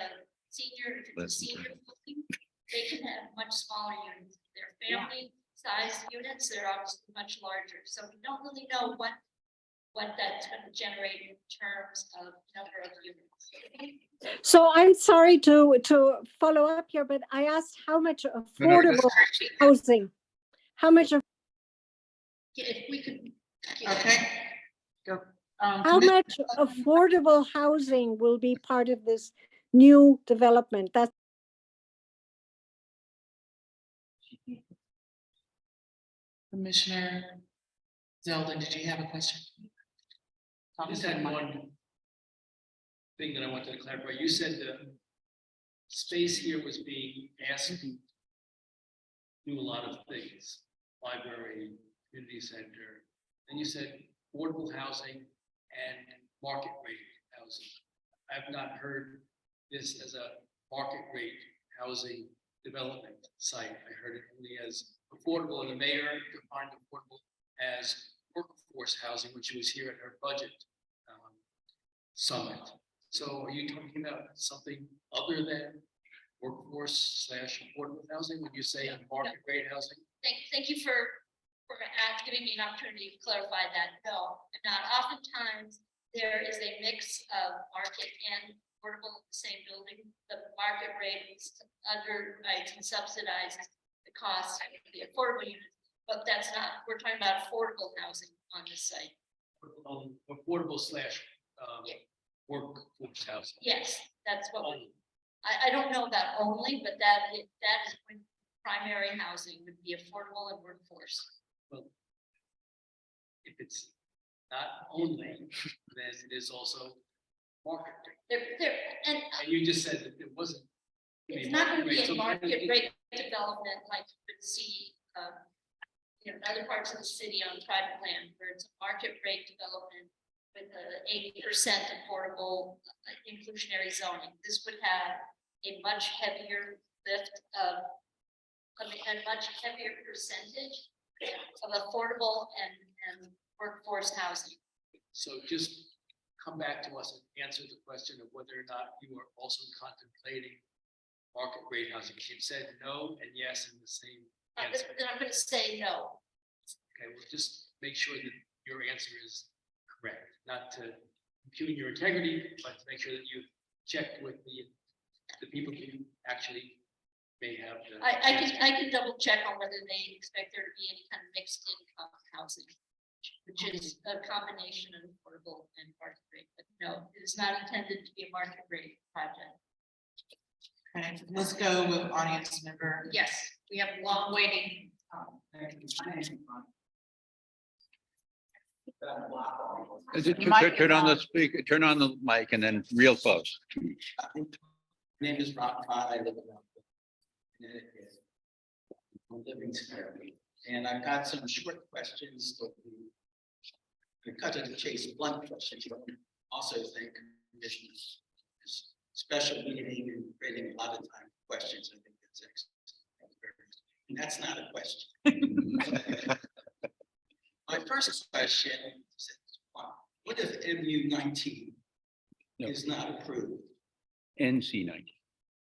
F: senior, if it's a senior building, they can have much smaller units. They're family sized units, they're obviously much larger. So we don't really know what that's going to generate in terms of number of units.
K: So I'm sorry to follow up here, but I asked how much affordable housing, how much,
F: If we could.
A: Okay. Go.
K: how much affordable housing will be part of this new development? That's
A: Commissioner Zeldin, did you have a question?
C: I just had one thing that I wanted to clarify. You said the space here was being asked to do a lot of things, library, community center, and you said affordable housing and market rate housing. I've not heard this as a market rate housing development site. I heard it only as affordable, and the mayor defined affordable as workforce housing, when she was here at her budget summit. So are you talking about something other than workforce / affordable housing when you say market rate housing?
F: Thank you for giving me an opportunity to clarify that. No, not oftentimes there is a mix of market and affordable in the same building. The market rate is underwrites and subsidizes the cost of the affordable units, but that's not, we're talking about affordable housing on this site.
C: Affordable /
F: Yeah.
C: workforce housing.
F: Yes, that's what we, I don't know about only, but that is when primary housing would be affordable and workforce.
C: Well, if it's not only, then it is also market rate.
F: And
C: And you just said that it wasn't.
F: it's not going to be
C: So
F: a market rate development like you would see, you know, in other parts of the city on private land, where it's a market rate development with a 80% affordable inclusionary zoning. This would have a much heavier lift of, a much heavier percentage of affordable and workforce housing.
C: So just come back to us and answer the question of whether or not you are also contemplating market rate housing. You said no and yes in the same answer.
F: Then I'm going to say no.
C: Okay, well, just make sure that your answer is correct, not to impugn your integrity, but to make sure that you checked with the people who actually may have.
F: I can double check on whether they expect there to be any kind of mixed income housing, which is a combination of affordable and market rate. But no, it is not intended to be a market rate project.
A: Okay, let's go with audience member.
F: Yes, we have long waiting.
E: Turn on the speaker, turn on the mic and then real close.
J: My name is Rob Todd. I live in Connecticut. I'm living therapy, and I've got some short questions. To cut to the chase, blunt questions. But also thank commissioners. Special meeting and creating a lot of time for questions. I think that's excellent. And that's not a question. My first question is, what if MU-19 is not approved?
E: NC19.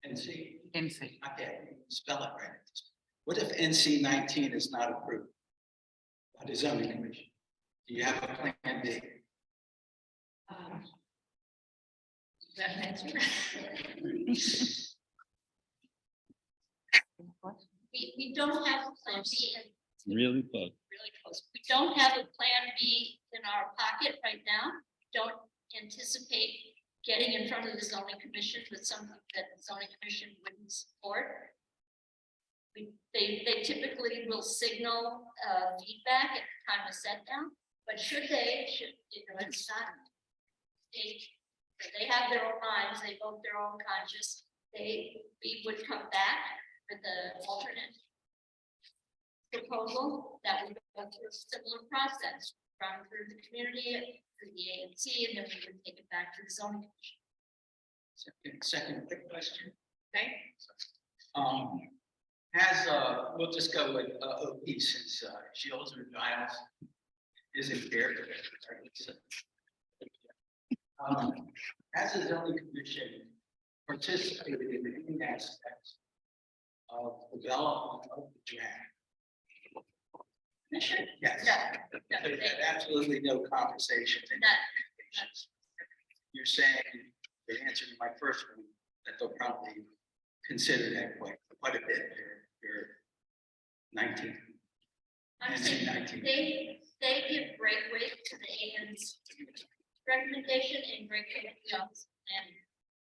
J: NC,
A: MC.
J: okay, spell it right. What if NC-19 is not approved by the zoning commission? Do you have a plan B?
F: That answer. We don't have a plan B and
E: Really close.
F: really close. We don't have a plan B in our pocket right now. Don't anticipate getting in front of the zoning commission with something that the zoning commission wouldn't support. They typically will signal feedback at the time of set down, but should, you know, it's not. They have their own minds, they vote their own conscience. We would come back for the alternate proposal, that would go through a similar process, run through the community, through the ANC, and then we would take it back to the zoning commission.
J: Second quick question.
F: Okay?
J: We'll just go with OP since Shields or Giles isn't here today. Has the zoning commission participated in any aspects of development of the draft?
F: Commissioner?
J: Yes.
F: No,
J: There's
F: they-
J: absolutely no conversations. and
F: None.
J: communications. You're saying, the answer to my first one, that they'll probably consider that quite a bit. They're 19.
F: I'm
J: NC
F: saying
J: 19.
F: they give great weight to the ANC recommendation and great weight to the office plan.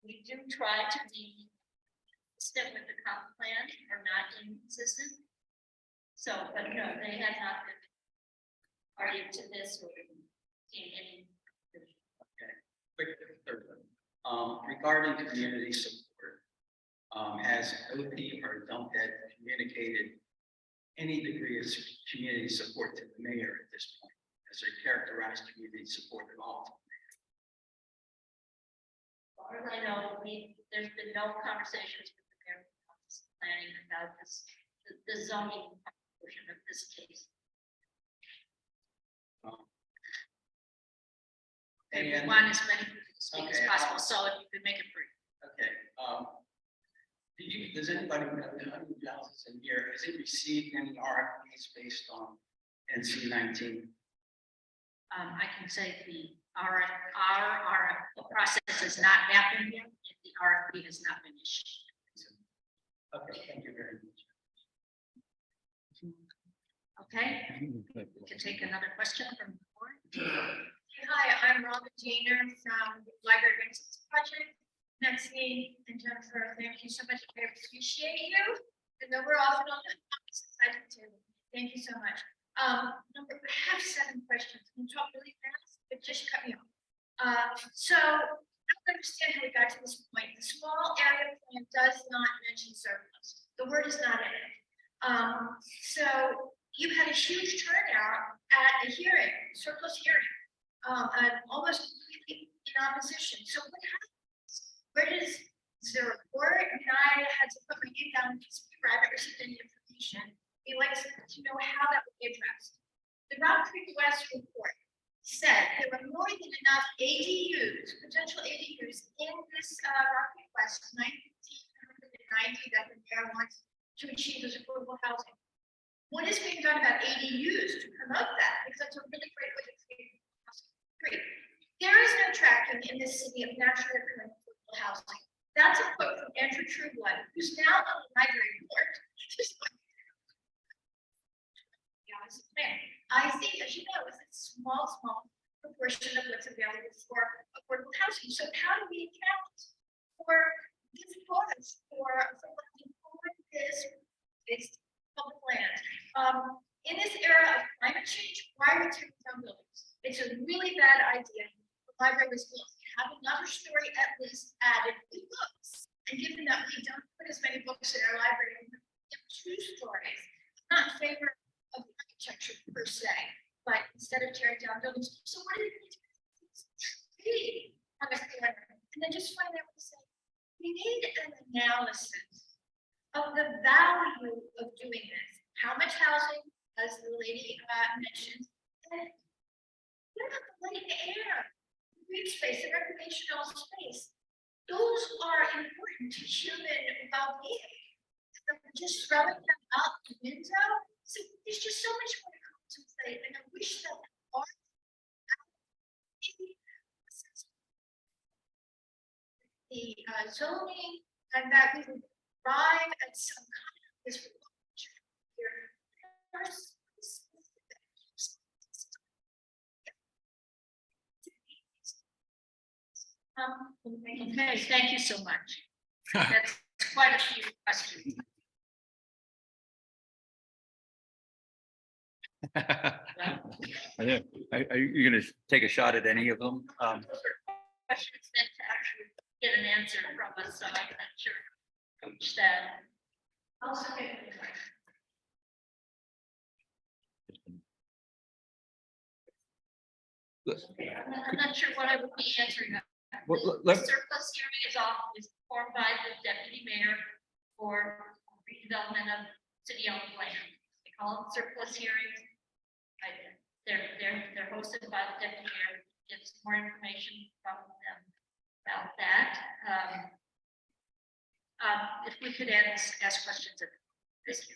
F: We do try to be step with the comp plan or not inconsistent. So, but no, they have not been party to this or seen any.
J: Quick third one. Regarding community support, has OP or Dumphead communicated any degree of community support to the mayor at this point? Has they characterized community support at all?
F: As far as I know, there's been no conversations with the mayor office planning about this, the zoning portion of this case. And we
J: And-
F: want as many people to speak as
J: Okay,
F: possible, so if you could make it brief.
J: Okay, does anybody know, else in here, has it received any RFPs based on NC 19?
F: I can say our process has not happened yet, and the RFP has not been issued.
J: Okay, thank you very much.
F: Okay, we can take another question from the board.
L: Hi, I'm Robin Janer from the Library Maintenance Project. Nancy and Jennifer, thank you so much. I appreciate you. I know we're often on the opposite side of the table. Thank you so much. I have 7 questions. I'm talk really fast, but just cut me off. So I don't understand how we got to this point. The small area plan does not mention surplus. The word is not in it. So you had a huge turnout at a hearing, surplus hearing. And almost completely in opposition. So what happens? Where is there a report? I mean, I had to put my name down because I haven't received any information. We'd like to know how that would be addressed. The Rock Creek West report said there were more than enough ADUs, potential ADUs in this Rock Creek West 1990 that the mayor wants to achieve as affordable housing. What is being done about ADUs to promote that? Because that's a really great way to create. There is no tracking in this city of naturally occurring affordable housing. That's a quote from Andrew Trueblood, who's now on the library board. I think, as you know, is a small proportion of what's available for affordable housing. So how do we account for this bonus for this public land? In this era of climate change, why are we tearing down buildings? It's a really bad idea. The library was built. Have another story at least added with books. And given that we don't put as many books in our library, we have 2 stories. I'm not in favor of architecture per se, but instead of tearing down buildings, so what do we need to tree on the corner? And then just find out what to say. We need an analysis of the value of doing this. How much housing, as the lady mentioned, and what about the light air, green space, and recreational space? Those are important to human well-being. So we're just throwing them out the window. So there's just so much more to contemplate, and I wish that the zoning and that we would arrive at some kind of this
F: Okay, thank you so much. That's quite a few questions.
E: Are you gonna take a shot at any of them?
F: Questions that to actually get an answer from us, so I'm not sure which that.
L: I'll second. I'm not sure what I would be answering.
E: Well,
L: The
E: let-
L: surplus hearing is formed by the deputy mayor for redevelopment of city-owned land. They call them surplus hearings. They're hosted by the deputy mayor, gives more information from them about that. If we could ask questions of this,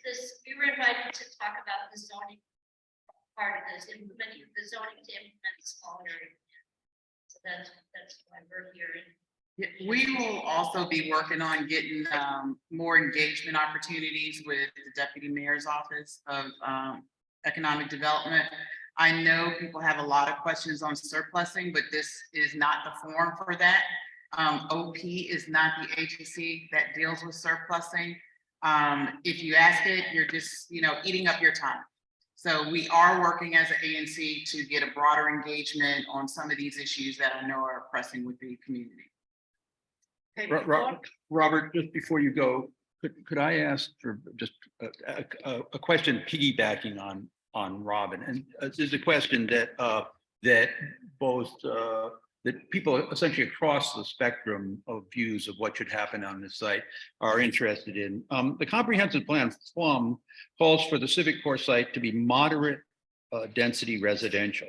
L: we were invited to talk about the zoning part of this, implementing the zoning to implement the small area. So that's why we're here.
A: Yeah, we will also be working on getting more engagement opportunities with the deputy mayor's office of economic development. I know people have a lot of questions on surplusing, but this is not the forum for that. OP is not the agency that deals with surplusing. If you ask it, you're just, eating up your time. So we are working as an ANC to get a broader engagement on some of these issues that I know are pressing with the community.
E: Robert, just before you go, could I ask for just a question piggybacking on Robin? And there's a question that both that people essentially across the spectrum of views of what should happen on this site are interested in. The comprehensive plan FLUM calls for the civic core site to be moderate density residential.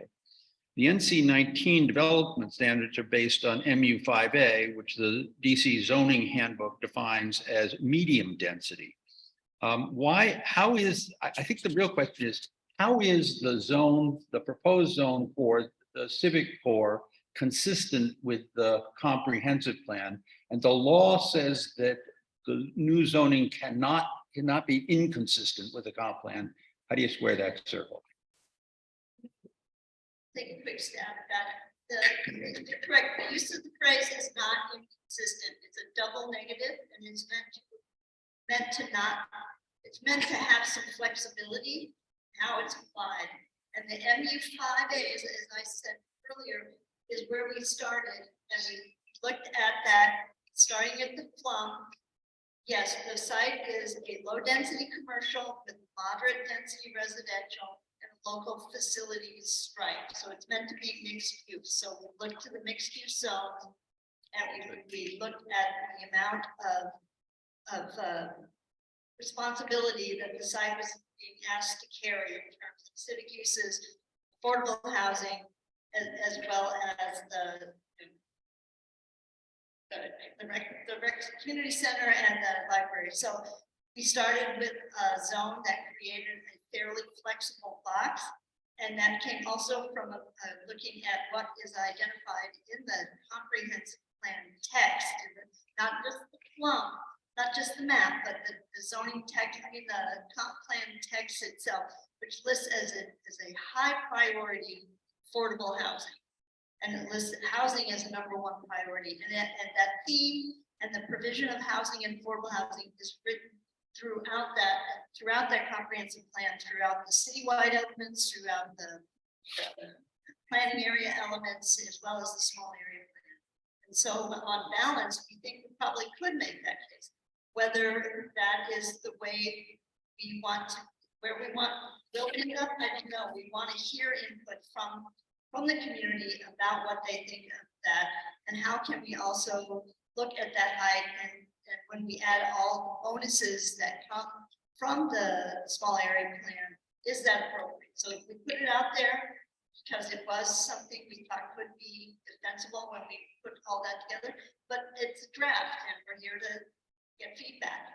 E: The NC 19 development standards are based on MU5A, which the DC zoning handbook defines as medium density. I think the real question is, how is the proposed zone for the civic core consistent with the comprehensive plan? And the law says that the new zoning cannot be inconsistent with the comp plan. How do you square that circle?
G: Take a quick stab at it. The correct use of the phrase is not inconsistent. It's a double negative, and it's meant to have some flexibility how it's applied. And the MU5A, as I said earlier, is where we started, and we looked at that, starting at the plum. Yes, the site is a low density commercial with moderate density residential and local facilities striped. So it's meant to be mixed use. So we looked to the mixed use zone, and we looked at the amount of responsibility that the site was being asked to carry in terms of civic uses, affordable housing, as well as the community center and the library. So we started with a zone that created a fairly flexible box. And that came also from looking at what is identified in the comprehensive plan text, not just the plum, not just the map, but the zoning text, the comp plan text itself, which lists as a high priority affordable housing. And it lists housing as a #1 priority. And that theme and the provision of housing and affordable housing is written throughout that comprehensive plan, throughout the citywide elements, throughout the planning area elements, as well as the small area plan. And so on balance, we think we probably could make that case. Whether that is the way we want to, where we want, we'll end up, I don't know. We want to hear input from the community about what they think of that, and how can we also look at that height, and when we add all the bonuses that come from the small area plan, is that appropriate? So if we put it out there because it was something we thought could be defensible when we put all that together, but it's a draft and we're here to get feedback.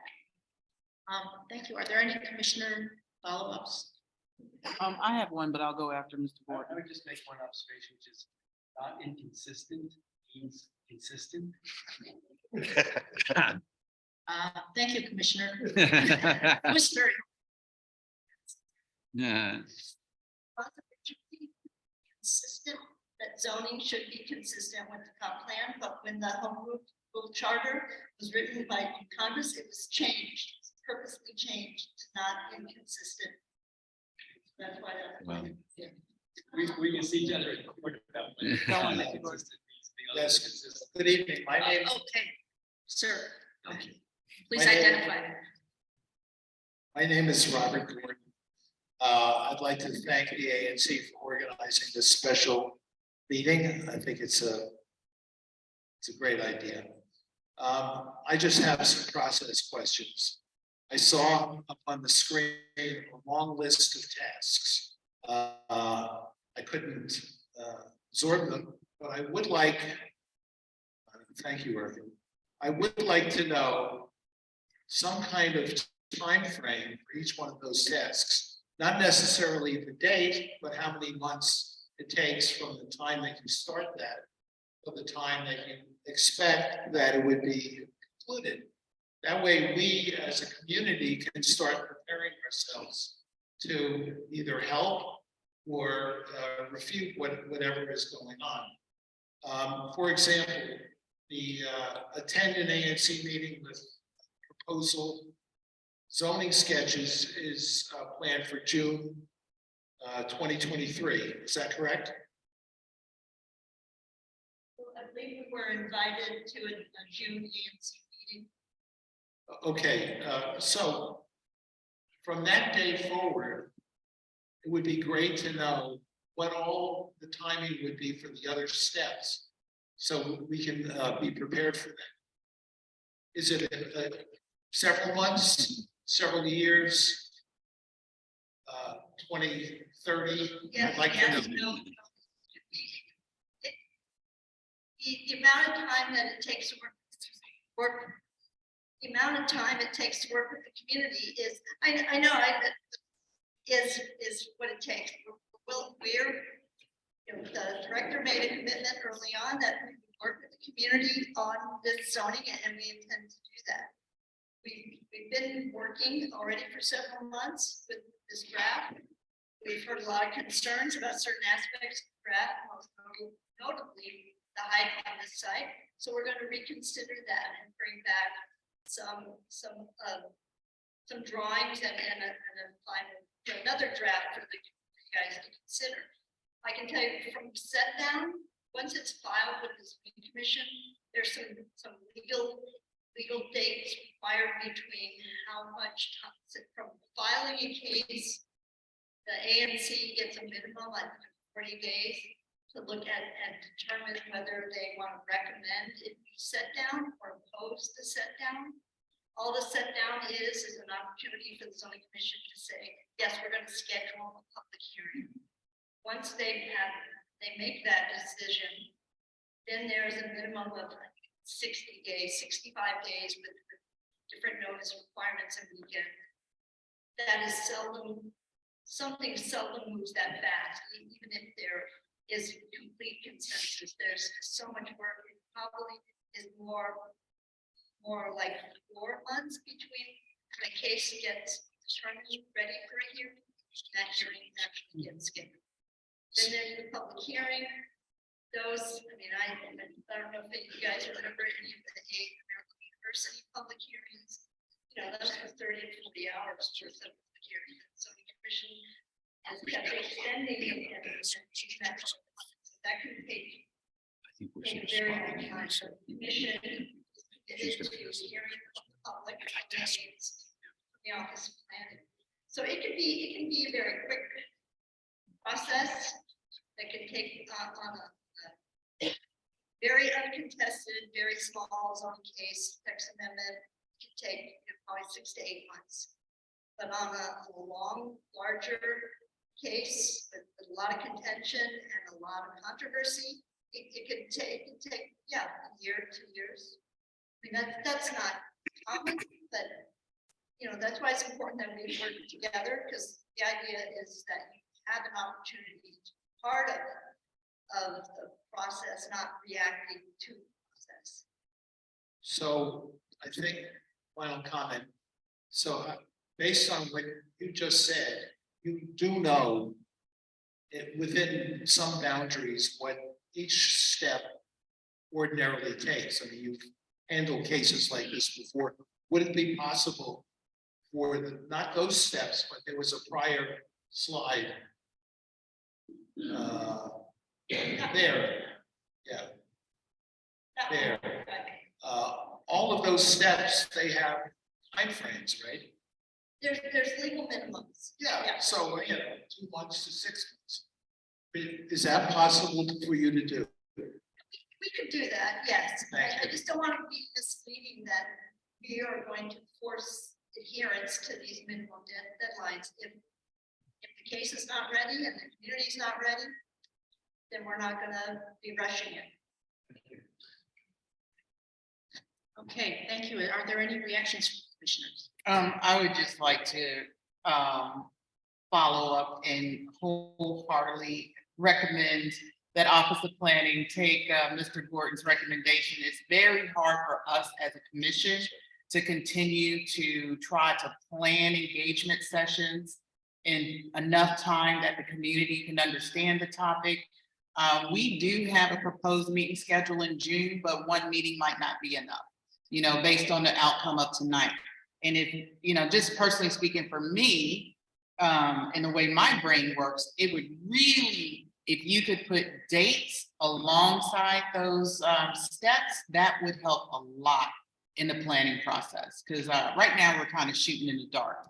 F: Thank you. Are there any commissioner follow-ups?
A: I have one, but I'll go after Mr. Gordon.
J: I would just make one observation, which is not inconsistent means consistent.
F: Thank you, Commissioner. Commissioner,
E: Yeah.
G: Consistent, that zoning should be consistent with the comp plan, but when the home rule charter was written by Congress, it was changed, purposely changed to not inconsistent. That's why that's.
J: We can see each other in court about when
H: Yes, good evening. My name,
F: okay, sir.
J: Okay.
F: Please
H: My name-
F: identify.
M: My name is Robert Gordon. I'd like to thank the ANC for organizing this special meeting. I think it's a great idea. I just have some process questions. I saw up on the screen a long list of tasks. I couldn't absorb them, but I would like, thank you, Irving. I would like to know some kind of time frame for each one of those tasks. Not necessarily the date, but how many months it takes from the time that you start that to the time that you expect that it would be concluded. That way we as a community can start preparing ourselves to either help or refute whatever is going on. For example, the attend an ANC meeting with proposal zoning sketches is planned for June 2023. Is that correct?
G: I believe we were invited to a June ANC meeting.
M: Okay, so from that day forward, it would be great to know what all the timing would be for the other steps, so we can be prepared for that. Is it several months, several years, 20, 30?
G: Yes,
M: I'd like to
G: yes,
M: know.
G: no. The amount of time that it takes to work, the amount of time it takes to work with the community is, I know, is what it takes. The director made a commitment early on that we would work with the community on this zoning, and we intend to do that. We've been working already for several months with this draft. We've heard a lot of concerns about certain aspects of the draft, most notably the height on this site. So we're going to reconsider that and bring back some drawings and a final, another draft for you guys to consider. I can tell you from set down, once it's filed with the zoning commission, there's some legal dates required between how much time from filing a case. The ANC gets a minimum of 40 days to look at and determine whether they want to recommend it be set down or oppose the set down. All the set down is an opportunity for the zoning commission to say, yes, we're going to schedule a public hearing. Once they make that decision, then there's a minimum of 60 days, 65 days with different notice requirements and weekend. That is something seldom moves that fast, even if there is complete consensus. There's so much work. It probably is more like 4 months between the case gets determined, ready for a hearing, that hearing actually gets scheduled. Then there's the public hearing. Those, I don't know if you guys remember any of the American University public hearings. Those were 30 to 40 hours for some public hearings. So the commission has kept extending it. That could take a very long time. So the commission is to hearing the public, the office of planning. So it can be a very quick process that can take on a very uncontested, very small zoning case, text amendment, can take probably 6 to 8 months. But on a long, larger case with a lot of contention and a lot of controversy, it could take, a year, 2 years. That's not common, but that's why it's important that we work together, because the idea is that you have an opportunity to be part of the process, not reacting to the process.
M: So I think final comment. So based on what you just said, you do know within some boundaries what each step ordinarily takes. You've handled cases like this before. Would it be possible for not those steps, but there was a prior slide there. Yeah. There. All of those steps, they have timeframes, right?
G: There's legal minimums.
M: Yeah, so, 2 months to 6 months. Is that possible for you to do?
G: We could do that, yes. I just don't want to be misleading that we are going to force adherence to these minimum deadlines. If the case is not ready and the community is not ready, then we're not gonna be rushing it.
F: Okay, thank you. Are there any reactions from commissioners?
A: I would just like to, follow up and wholeheartedly recommend that Office of Planning take, Mr. Gordon's recommendation. It's very hard for us as a commission to continue to try to plan engagement sessions in enough time that the community can understand the topic. We do have a proposed meeting schedule in June, but one meeting might not be enough, based on the outcome of tonight. And if, just personally speaking for me, and the way my brain works, it would really, if you could put dates alongside those steps, that would help a lot in the planning process. Because right now we're kind of shooting in the dark.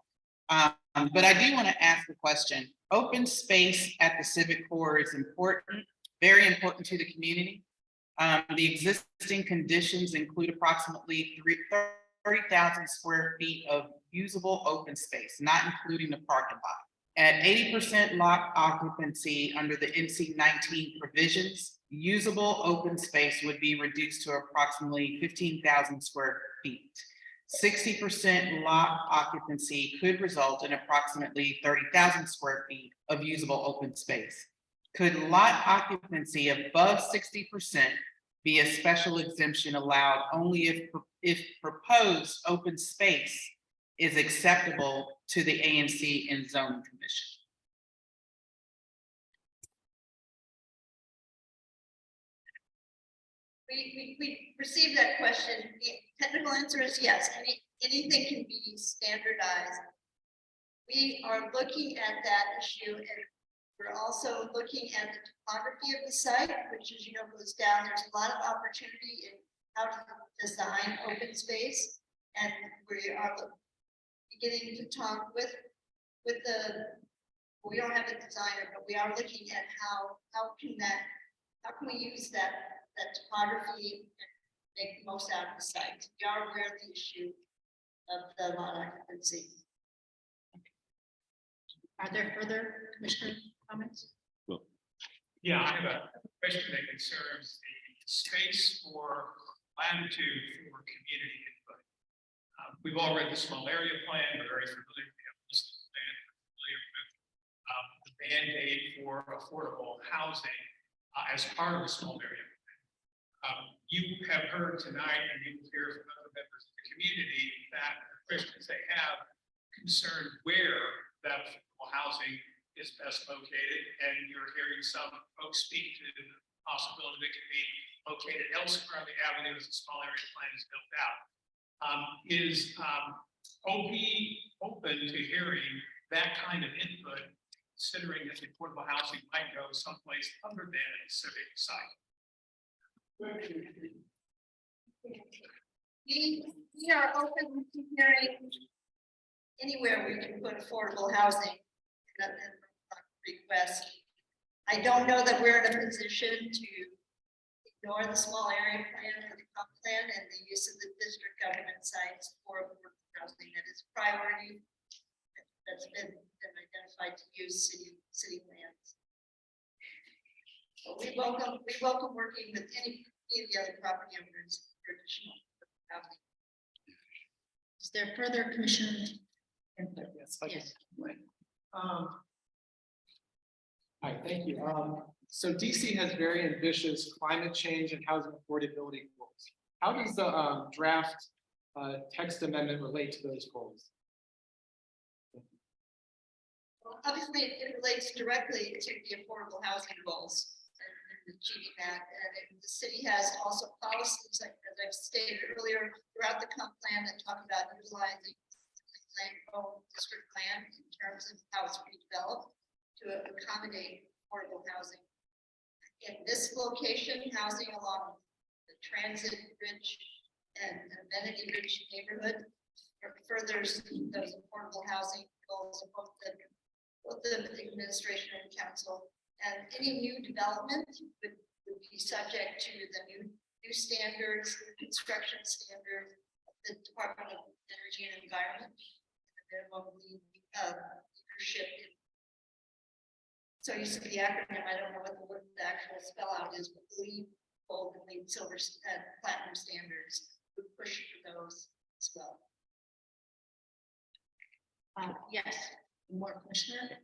A: But I do want to ask a question. Open space at the Civic Core is important, very important to the community. The existing conditions include approximately 30,000 square feet of usable open space, not including the parking lot. At 80% lot occupancy under the NC 19 provisions, usable open space would be reduced to approximately 15,000 square feet. 60% lot occupancy could result in approximately 30,000 square feet of usable open space. Could lot occupancy above 60% be a special exemption allowed only if proposed open space is acceptable to the ANC and zoning commission?
G: We received that question. The technical answer is yes. Anything can be standardized. We are looking at that issue, and we're also looking at the topography of the site, which, as you know, goes down. There's a lot of opportunity in how to design open space, and we are beginning to talk with the. We don't have a designer, but we are looking at how can we use that topography and make the most out of the site. We are aware of the issue of the lot occupancy.
F: Are there further commissioner comments?
N: Yeah, I have a question that concerns the space for latitude for community input. We've all read the small area plan, we're very familiar with the plan, familiar with the mandate for affordable housing as part of the small area plan. You have heard tonight, and you will hear from other members of the community that the questions they have concern where that affordable housing is best located, and you're hearing some folks speak to the possibility that it could be located elsewhere on the avenue as the small area plan is built out. Is OP open to hearing that kind of input, considering that the affordable housing might go someplace other than a civic site?
G: We are open to hearing anywhere we can put affordable housing in request. I don't know that we're in a position to ignore the small area plan or the comp plan and the use of the district government sites for affordable housing. That is priority that's been identified to use city lands. But we welcome working with any of the other property owners for additional housing.
F: Is there further commissioner input?
O: Yes.
F: Yes.
O: Hi, thank you. So DC has very ambitious climate change and housing affordability goals. How does the draft text amendment relate to those goals?
G: Well, obviously, it relates directly to the affordable housing goals and achieving that. And the city has also policies, like as I've stated earlier, throughout the comp plan that talk about utilizing district land in terms of how it's redeveloped to accommodate affordable housing. In this location, housing along the transit rich and amenity rich neighborhood furthers those affordable housing goals of both the administration and council. And any new development would be subject to the new standards, construction standards, the Department of Energy and Environment, and then leadership. So you see the acronym, I don't know what the actual spell out is, but LEED, gold, and LEED, silver, and platinum standards would push for those as well.
F: Yes, more Commissioner?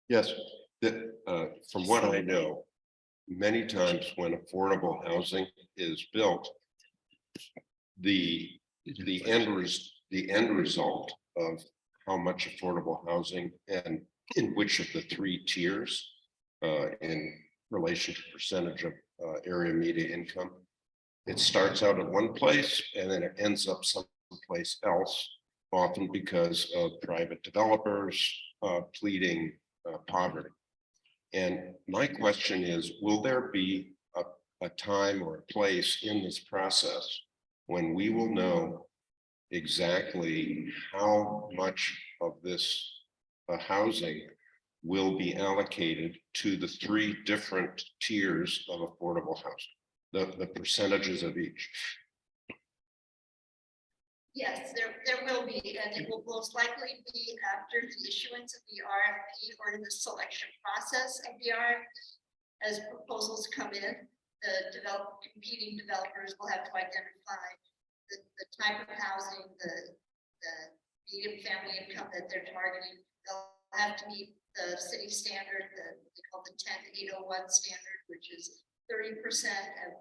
B: Yes, from what I know, many times when affordable housing is built, the end result of how much affordable housing and in which of the three tiers in relation to percentage of area median income, it starts out at one place and then it ends up someplace else, often because of private developers pleading poverty. And my question is, will there be a time or a place in this process when we will know exactly how much of this housing will be allocated to the three different tiers of affordable housing, the percentages of each?
G: Yes, there will be, and it will most likely be after the issuance of the RFP or in the selection process of the RFP. As proposals come in, the competing developers will have to identify the type of housing, the medium family income that they're targeting. They'll have to meet the city standard, they call the 10801 standard, which is 30% of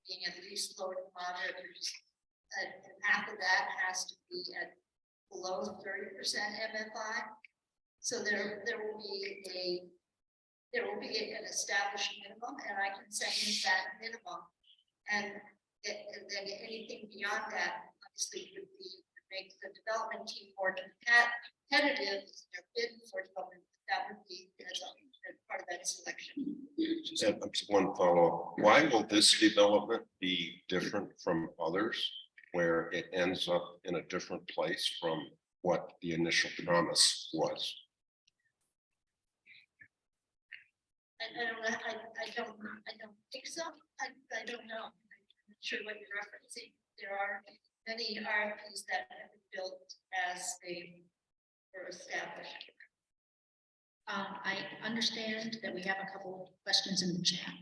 G: being at least low to moderate. And half of that has to be at below 30% MFI. So there will be an established minimum, and I can send you that minimum. And then anything beyond that, obviously, would make the development team more competitive in their bid for development. That would be as part of that selection.
B: One follow-up. Why will this development be different from others, where it ends up in a different place from what the initial promise was?
G: I don't know. I don't think so. I don't know. I'm not sure what you're referencing. There are many RFPs that have been built as they were established.
F: I understand that we have a couple of questions in the chat.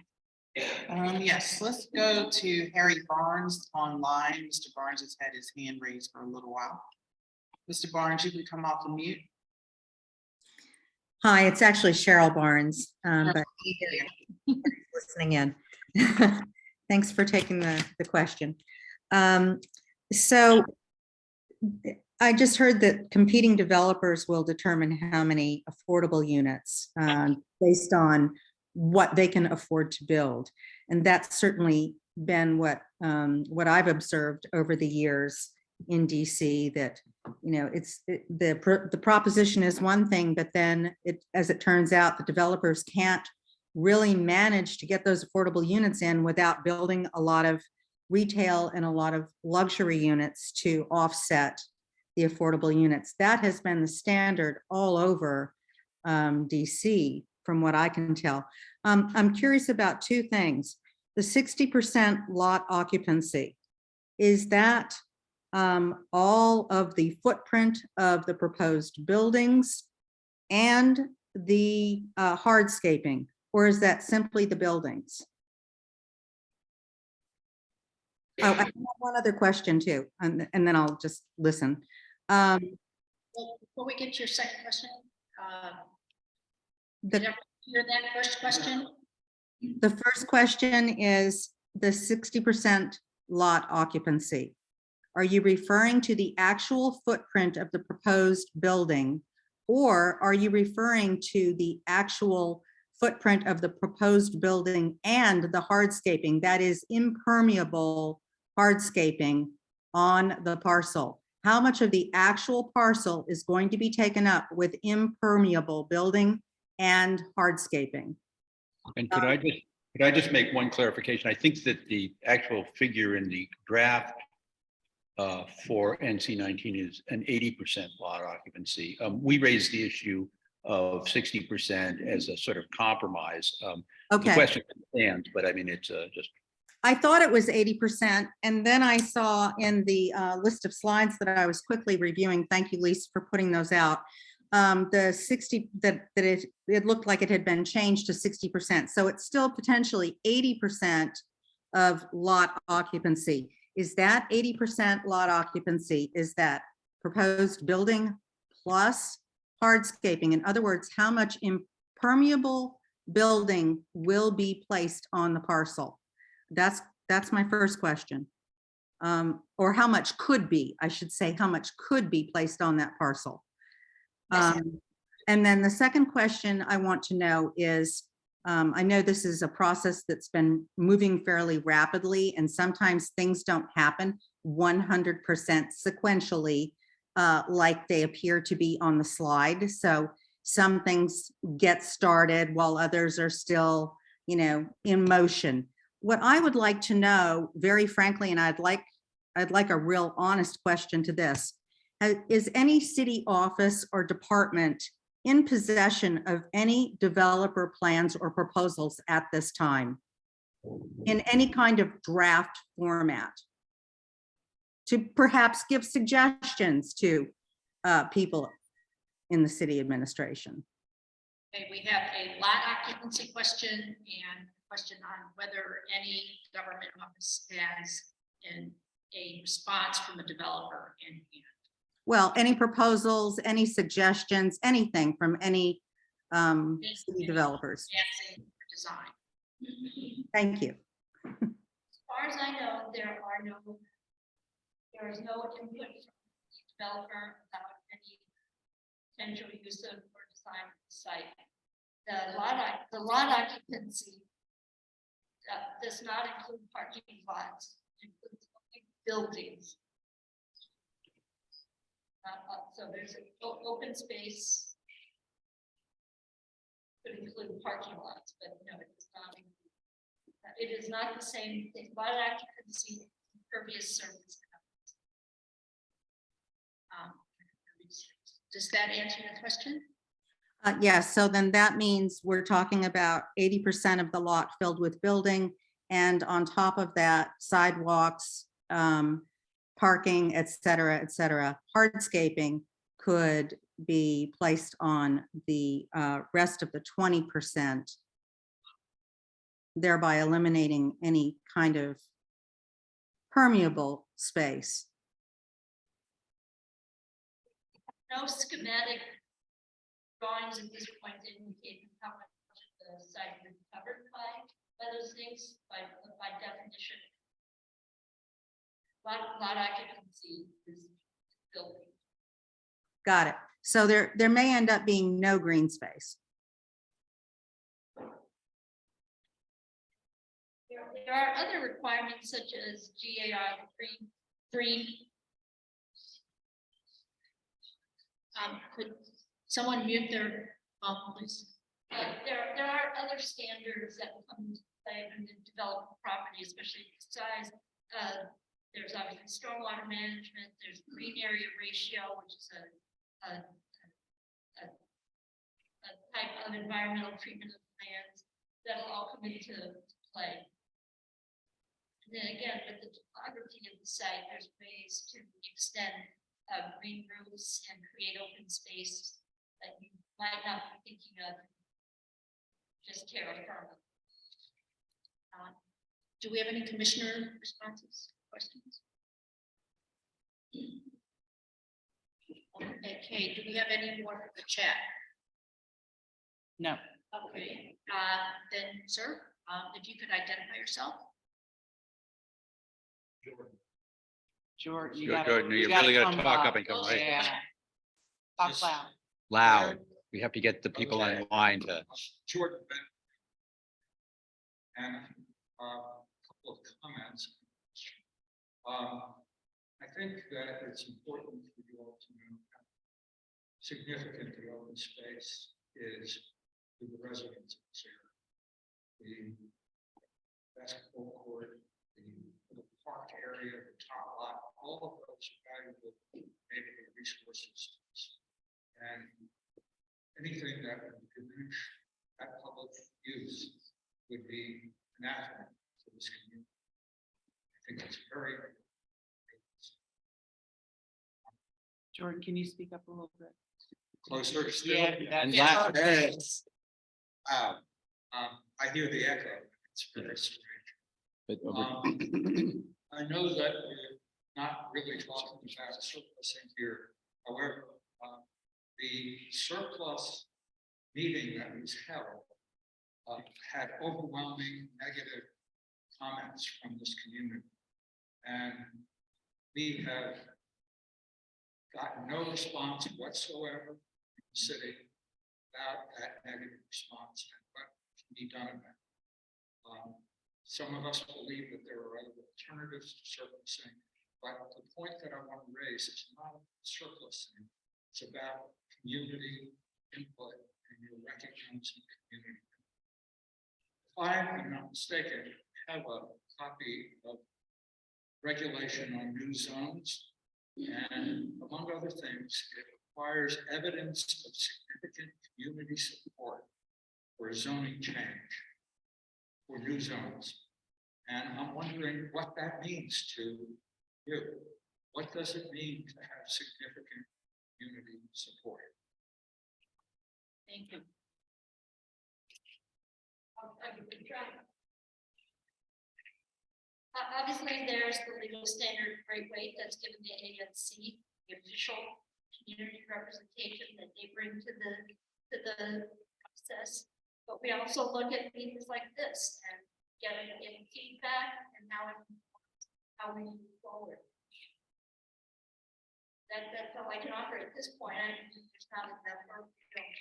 A: Yes, let's go to Harry Barnes online. Mr. Barnes has had his hand raised for a little while. Mr. Barnes, you can come off the mute.
P: Hi, it's actually Cheryl Barnes, but listening in. Thanks for taking the question. So I just heard that competing developers will determine how many affordable units based on what they can afford to build. And that's certainly been what I've observed over the years in DC, that, you know, the proposition is one thing, but then as it turns out, the developers can't really manage to get those affordable units in without building a lot of retail and a lot of luxury units to offset the affordable units. That has been the standard all over DC, from what I can tell. I'm curious about two things. The 60% lot occupancy, is that all of the footprint of the proposed buildings and the hardscaping, or is that simply the buildings? Oh, I have one other question too, and then I'll just listen.
F: Well, before we get to your second question, did everyone hear that first question?
P: The first question is the 60% lot occupancy. Are you referring to the actual footprint of the proposed building, or are you referring to the actual footprint of the proposed building and the hardscaping, that is impermeable hardscaping on the parcel? How much of the actual parcel is going to be taken up with impermeable building and hardscaping?
E: And could I just make one clarification? I think that the actual figure in the draft for NC 19 is an 80% lot occupancy. We raised the issue of 60% as a sort of compromise. The
P: Okay.
E: question stands, but I mean, it's just.
P: I thought it was 80%. And then I saw in the list of slides that I was quickly reviewing, thank you, Lisa, for putting those out. The 60, that it looked like it had been changed to 60%. So it's still potentially 80% of lot occupancy. Is that 80% lot occupancy? Is that proposed building plus hardscaping? In other words, how much impermeable building will be placed on the parcel? That's my first question. Or how much could be, I should say, how much could be placed on that parcel? And then the second question I want to know is, I know this is a process that's been moving fairly rapidly, and sometimes things don't happen 100% sequentially, like they appear to be on the slide. So some things get started while others are still, in motion. What I would like to know, very frankly, and I'd like a real honest question to this, is any city office or department in possession of any developer plans or proposals at this time in any kind of draft format to perhaps give suggestions to people in the city administration?
F: Okay, we have a lot occupancy question and a question on whether any government office has a response from a developer in hand.
P: Well, any proposals, any suggestions, anything from any city developers?
F: Design.
P: Thank you.
F: As far as I know, there is no input from the developer about any potential use of or design of the site. The lot occupancy does not include parking lots, it includes buildings. So there's an open space. Could include parking lots, but no, it does not include. It is not the same thing. Lot occupancy, impervious surface. Does that answer your question?
P: Yes, so then that means we're talking about 80% of the lot filled with building, and on top of that, sidewalks, parking, et cetera, et cetera. Hardscaping could be placed on the rest of the 20%, thereby eliminating any kind of permeable space.
F: No schematic drawings at this point indicate how much of the site is covered by those things, by definition. Lot occupancy is building.
P: Got it. So there may end up being no green space.
F: There are other requirements such as GAI 3. Could someone mute their phone, please? There are other standards that come into play when you develop a property, especially the size. There's obviously stormwater management, there's green area ratio, which is a type of environmental treatment of lands that will all come into play. And then again, with the topography of the site, there's ways to extend green roofs and create open space that you might not be thinking of just terra firma. Do we have any commissioner responses, questions? Okay, do we have any more for the chat?
A: No.
F: Okay, then, sir, if you could identify yourself.
A: Jordan, you
E: Jordan, you really gotta talk up and come right.
A: Yeah. Talk loud.
E: Loud. We have to get the people
D: Okay.
E: online to.
D: Jordan. And a couple of comments. I think that it's important for you all to know how significant the open space is to the residents of this area. The basketball court, the little park area, the top lot,
C: all of those valuable neighborhood resources. And anything that would diminish that public use would be anathema to this community. I think it's very.
A: Jordan, can you speak up a little bit?
C: Closer still.
A: And
C: Yes. Wow. I hear the echo. It's very strange.
E: But
C: I know that we're not really talking about surplusing here. However, the surplus meeting that was held had overwhelming negative comments from this community. And we have gotten no response whatsoever from the city about that negative response and what can be done about it. Some of us believe that there are other alternatives to surfacing, but the point that I want to raise is not surfacing. It's about community input and your recognizing community. If I am not mistaken, I have a copy of regulation on new zones. And among other things, it requires evidence of significant community support for a zoning change for new zones. And I'm wondering what that means to you. What does it mean to have significant community support?
F: Thank you. Obviously, there's the legal standard great weight that's given the ANC, the official community representation that they bring to the process. But we also look at meetings like this and getting feedback and how we move forward. That's all I can offer at this point. There's not a number,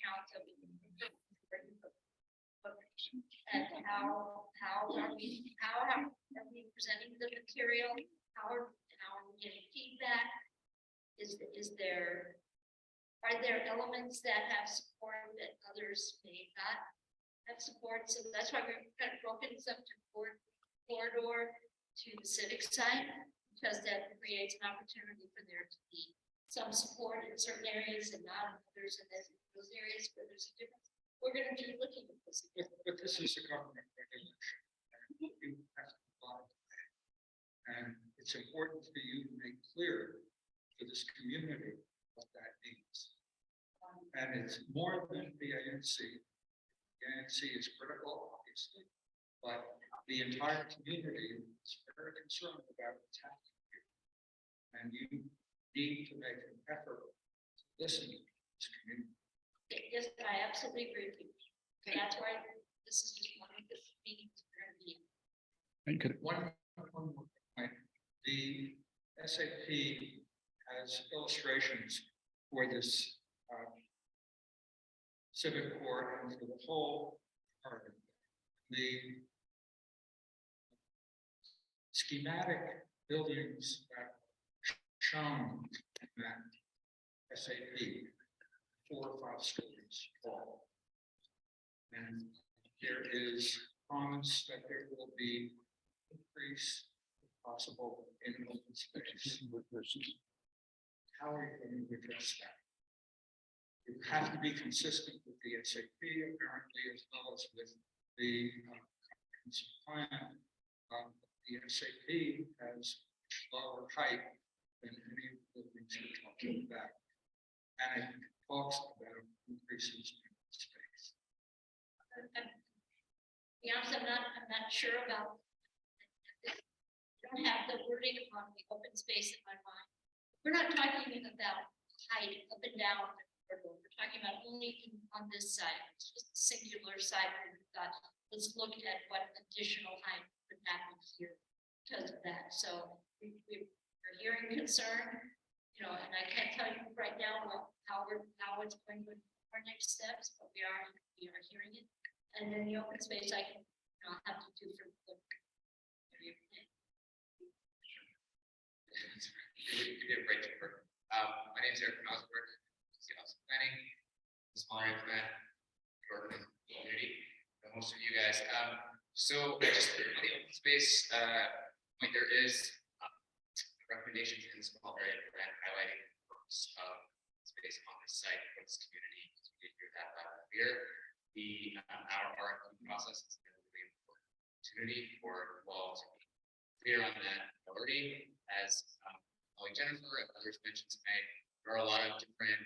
F: count of and how are we presenting the material? How are we getting feedback? Are there elements that have support that others may not have support? So that's why we're kind of broken this up to corridor to the civic side, because that creates an opportunity for there to be some support in certain areas and not in others, and those areas where there's a difference. We're going to be looking at this.
C: But this is a government regulation. And you have to apply it. And it's important for you to make clear to this community what that means. And it's more than the ANC. The ANC is critical, obviously, but the entire community is very concerned about what's happening here. And you need to make an effort to listen to this community.
F: Yes, I absolutely agree with you. And that's why this is just one of the meetings we're going to be in.
E: and could,
C: One more point. The SAP has illustrations for this civic core and for the whole part. The schematic buildings that are shown in that SAP, 4 or 5 stories tall. And there is promise that there will be increase possible in open space. How are you going to address that? You have to be consistent with the SAP apparently, as well as with the comprehensive plan. The SAP has lower height than any of the buildings you're talking about. And it talks about increases in space.
F: To be honest, I'm not sure about. I don't have the wording on the open space in my mind. We're not talking about height up and down. We're talking about only on this side. It's just a singular side where we've got, let's look at what additional height could happen here because of that. So we're hearing concern, and I can't tell you right now how it's going to our next steps, but we are hearing it. And then the open space I can have to do for the
D: You did a great job. My name is Eric Osborne, planning, small area plan, Jordan, community, and most of you guys. So just on the open space, point, there is a
Q: recommendations in the small area plan highlighting the purpose of space on this site for this community. We did hear that loud and clear. The our RFP process is a really important opportunity for you all to be clear on that priority. As like Jennifer and others mentioned tonight, there are a lot of different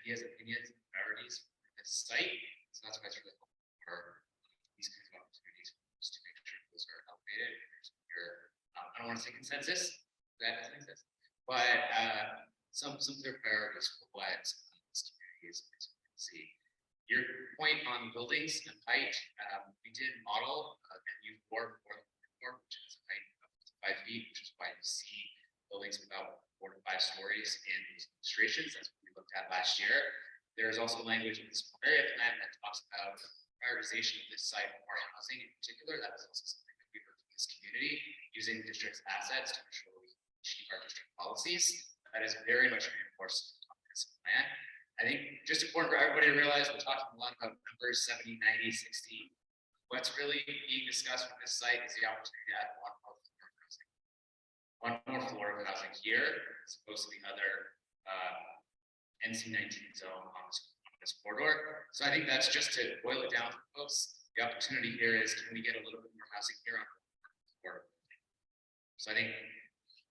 Q: ideas, opinions, and priorities for this site. So that's why it's really important for these kinds of opportunities for us to make sure those are elevated. I don't want to say consensus, that doesn't exist, but some clear priorities for what this community is to see. Your point on buildings and height, we did model a new floor, which is height of 5 feet, which is why you see buildings with about 4 to 5 stories in these illustrations. That's what we looked at last year. There is also language in this area plan that talks about prioritization of this site for housing in particular. That was also something that we heard from this community, using the district's assets to ensure we achieve our district policies. That is very much reinforced in this plan. I think just important for everybody to realize we're talking a lot about numbers 70, 90, 60. What's really being discussed with this site is the opportunity to add one more floor of housing here, as opposed to the other NC-19 zone on this corridor. So I think that's just to boil it down for folks. The opportunity here is, can we get a little bit more housing here on the corridor? So I think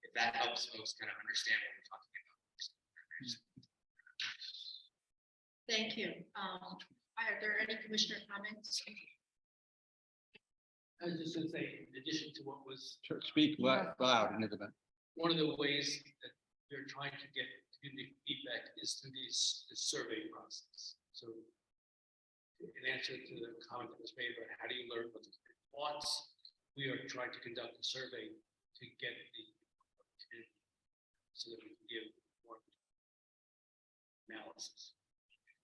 Q: if that helps folks kind of understand what we're talking about.
F: Thank you. Are there any commissioner comments?
C: I was just gonna say, in addition to what was,
E: Speak loud into the.
C: one of the ways that they're trying to get community feedback is through this survey process. So in answer to the comment that was made about how do you learn what the community wants, we are trying to conduct a survey to get the so that we can give more analysis.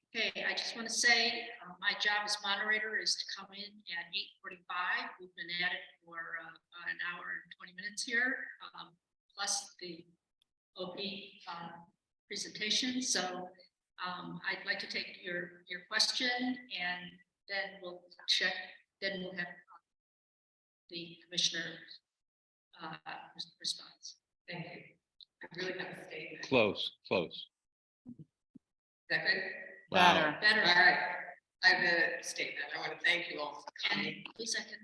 F: Okay, I just want to say, my job as moderator is to come in at 8:45. We've been at it for an hour and 20 minutes here, plus the OP presentation. So I'd like to take your question, and then we'll check, then we'll have the commissioner response.
I: Thank you. I really have a statement. Is
E: Close.
I: that good?
E: Wow.
F: Better.
I: All right. I have a statement. I want to thank you all for
F: And
I: coming.
F: please, I can.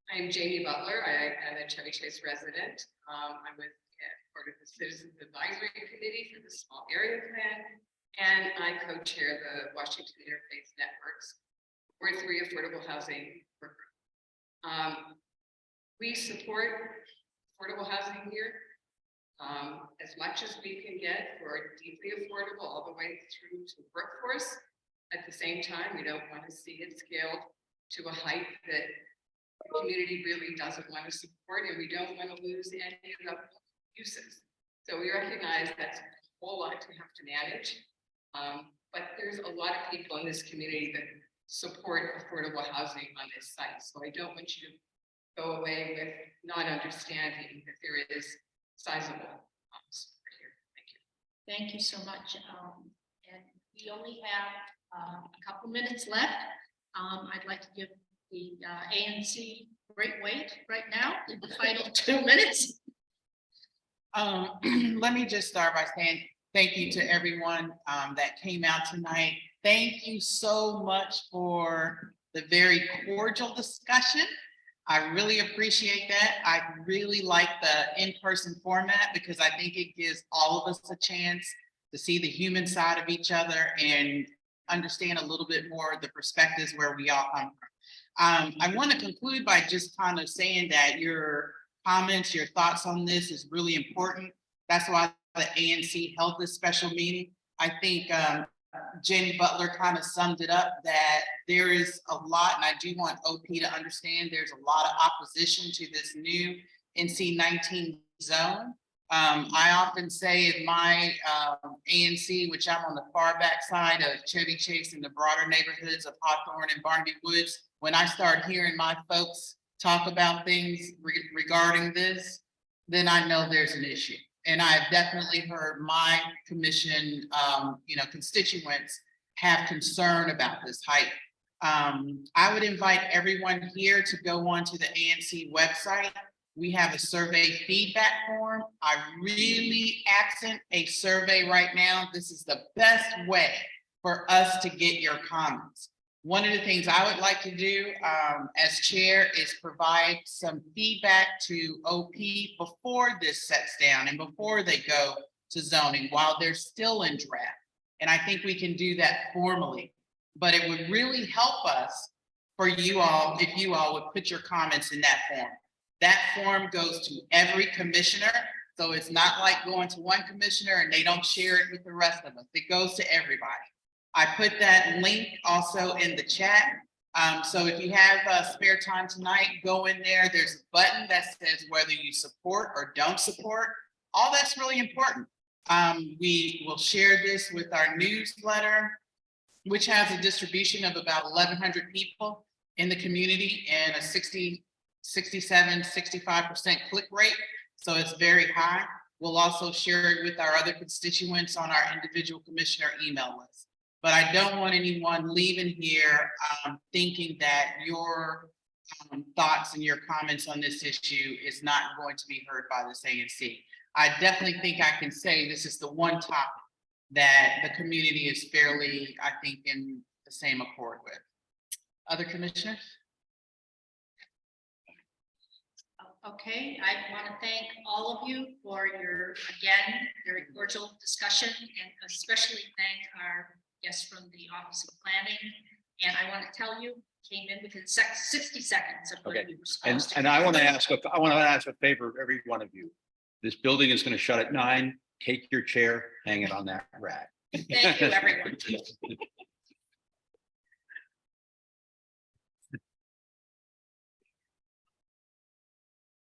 I: I am Jamie Butler. I am a Chevy Chase resident. I'm with part of the Citizens Advisory Committee for the Small Area Plan, and I co-chair the Washington Interfaith Network's Ward 3 Affordable Housing Work Group. We support affordable housing here as much as we can get for deeply affordable all the way through to workforce. At the same time, we don't want to see it scaled to a height that the community really doesn't want to support, and we don't want to lose any of the uses. So we recognize that's a whole lot to have to manage. But there's a lot of people in this community that support affordable housing on this site. So I don't want you to go away with not understanding that there is sizable support here. Thank you.
F: Thank you so much. And we only have a couple minutes left. I'd like to give the ANC great weight right now in the final 2 minutes.
A: Let me just start by saying thank you to everyone that came out tonight. Thank you so much for the very cordial discussion. I really appreciate that. I really like the in-person format because I think it gives all of us a chance to see the human side of each other and understand a little bit more the perspectives where we all come from. I want to conclude by just kind of saying that your comments, your thoughts on this is really important. That's why the ANC held this special meeting. I think Jenny Butler kind of summed it up, that there is a lot, and I do want OP to understand there's a lot of opposition to this new NC-19 zone. I often say in my ANC, which I'm on the far back side of Chevy Chase and the broader neighborhoods of Hawthorne and Barnaby Woods, when I start hearing my folks talk about things regarding this, then I know there's an issue. And I've definitely heard my commission, constituents have concern about this height. I would invite everyone here to go onto the ANC website. we have a survey feedback form. I really accent a survey right now. This is the best way for us to get your comments. One of the things I would like to do as chair is provide some feedback to OP before this sets down and before they go to zoning while they're still in draft. And I think we can do that formally, but it would really help us for you all, if you all would put your comments in that form. That form goes to every commissioner. So it's not like going to one commissioner and they don't share it with the rest of us. It goes to everybody. I put that link also in the chat. So if you have spare time tonight, go in there. There's a button that says whether you support or don't support. All that's really important. We will share this with our newsletter, which has a distribution of about 1,100 people in the community and a 67, 65% click rate. So it's very high. We'll also share it with our other constituents on our individual commissioner email list. But I don't want anyone leaving here thinking that your thoughts and your comments on this issue is not going to be heard by this ANC. I definitely think I can say this is the one topic that the community is fairly, I think, in the same accord with. Other commissioners?
F: Okay, I want to thank all of you for your, again, very cordial discussion, and especially thank our guests from the Office of Planning. And I want to tell you, came in within 60 seconds of when
E: Okay.
F: we were supposed to.
E: And I want to ask a favor of every one of you. This building is going to shut at 9. Take your chair, hang it on that rack.
F: Thank you, everyone.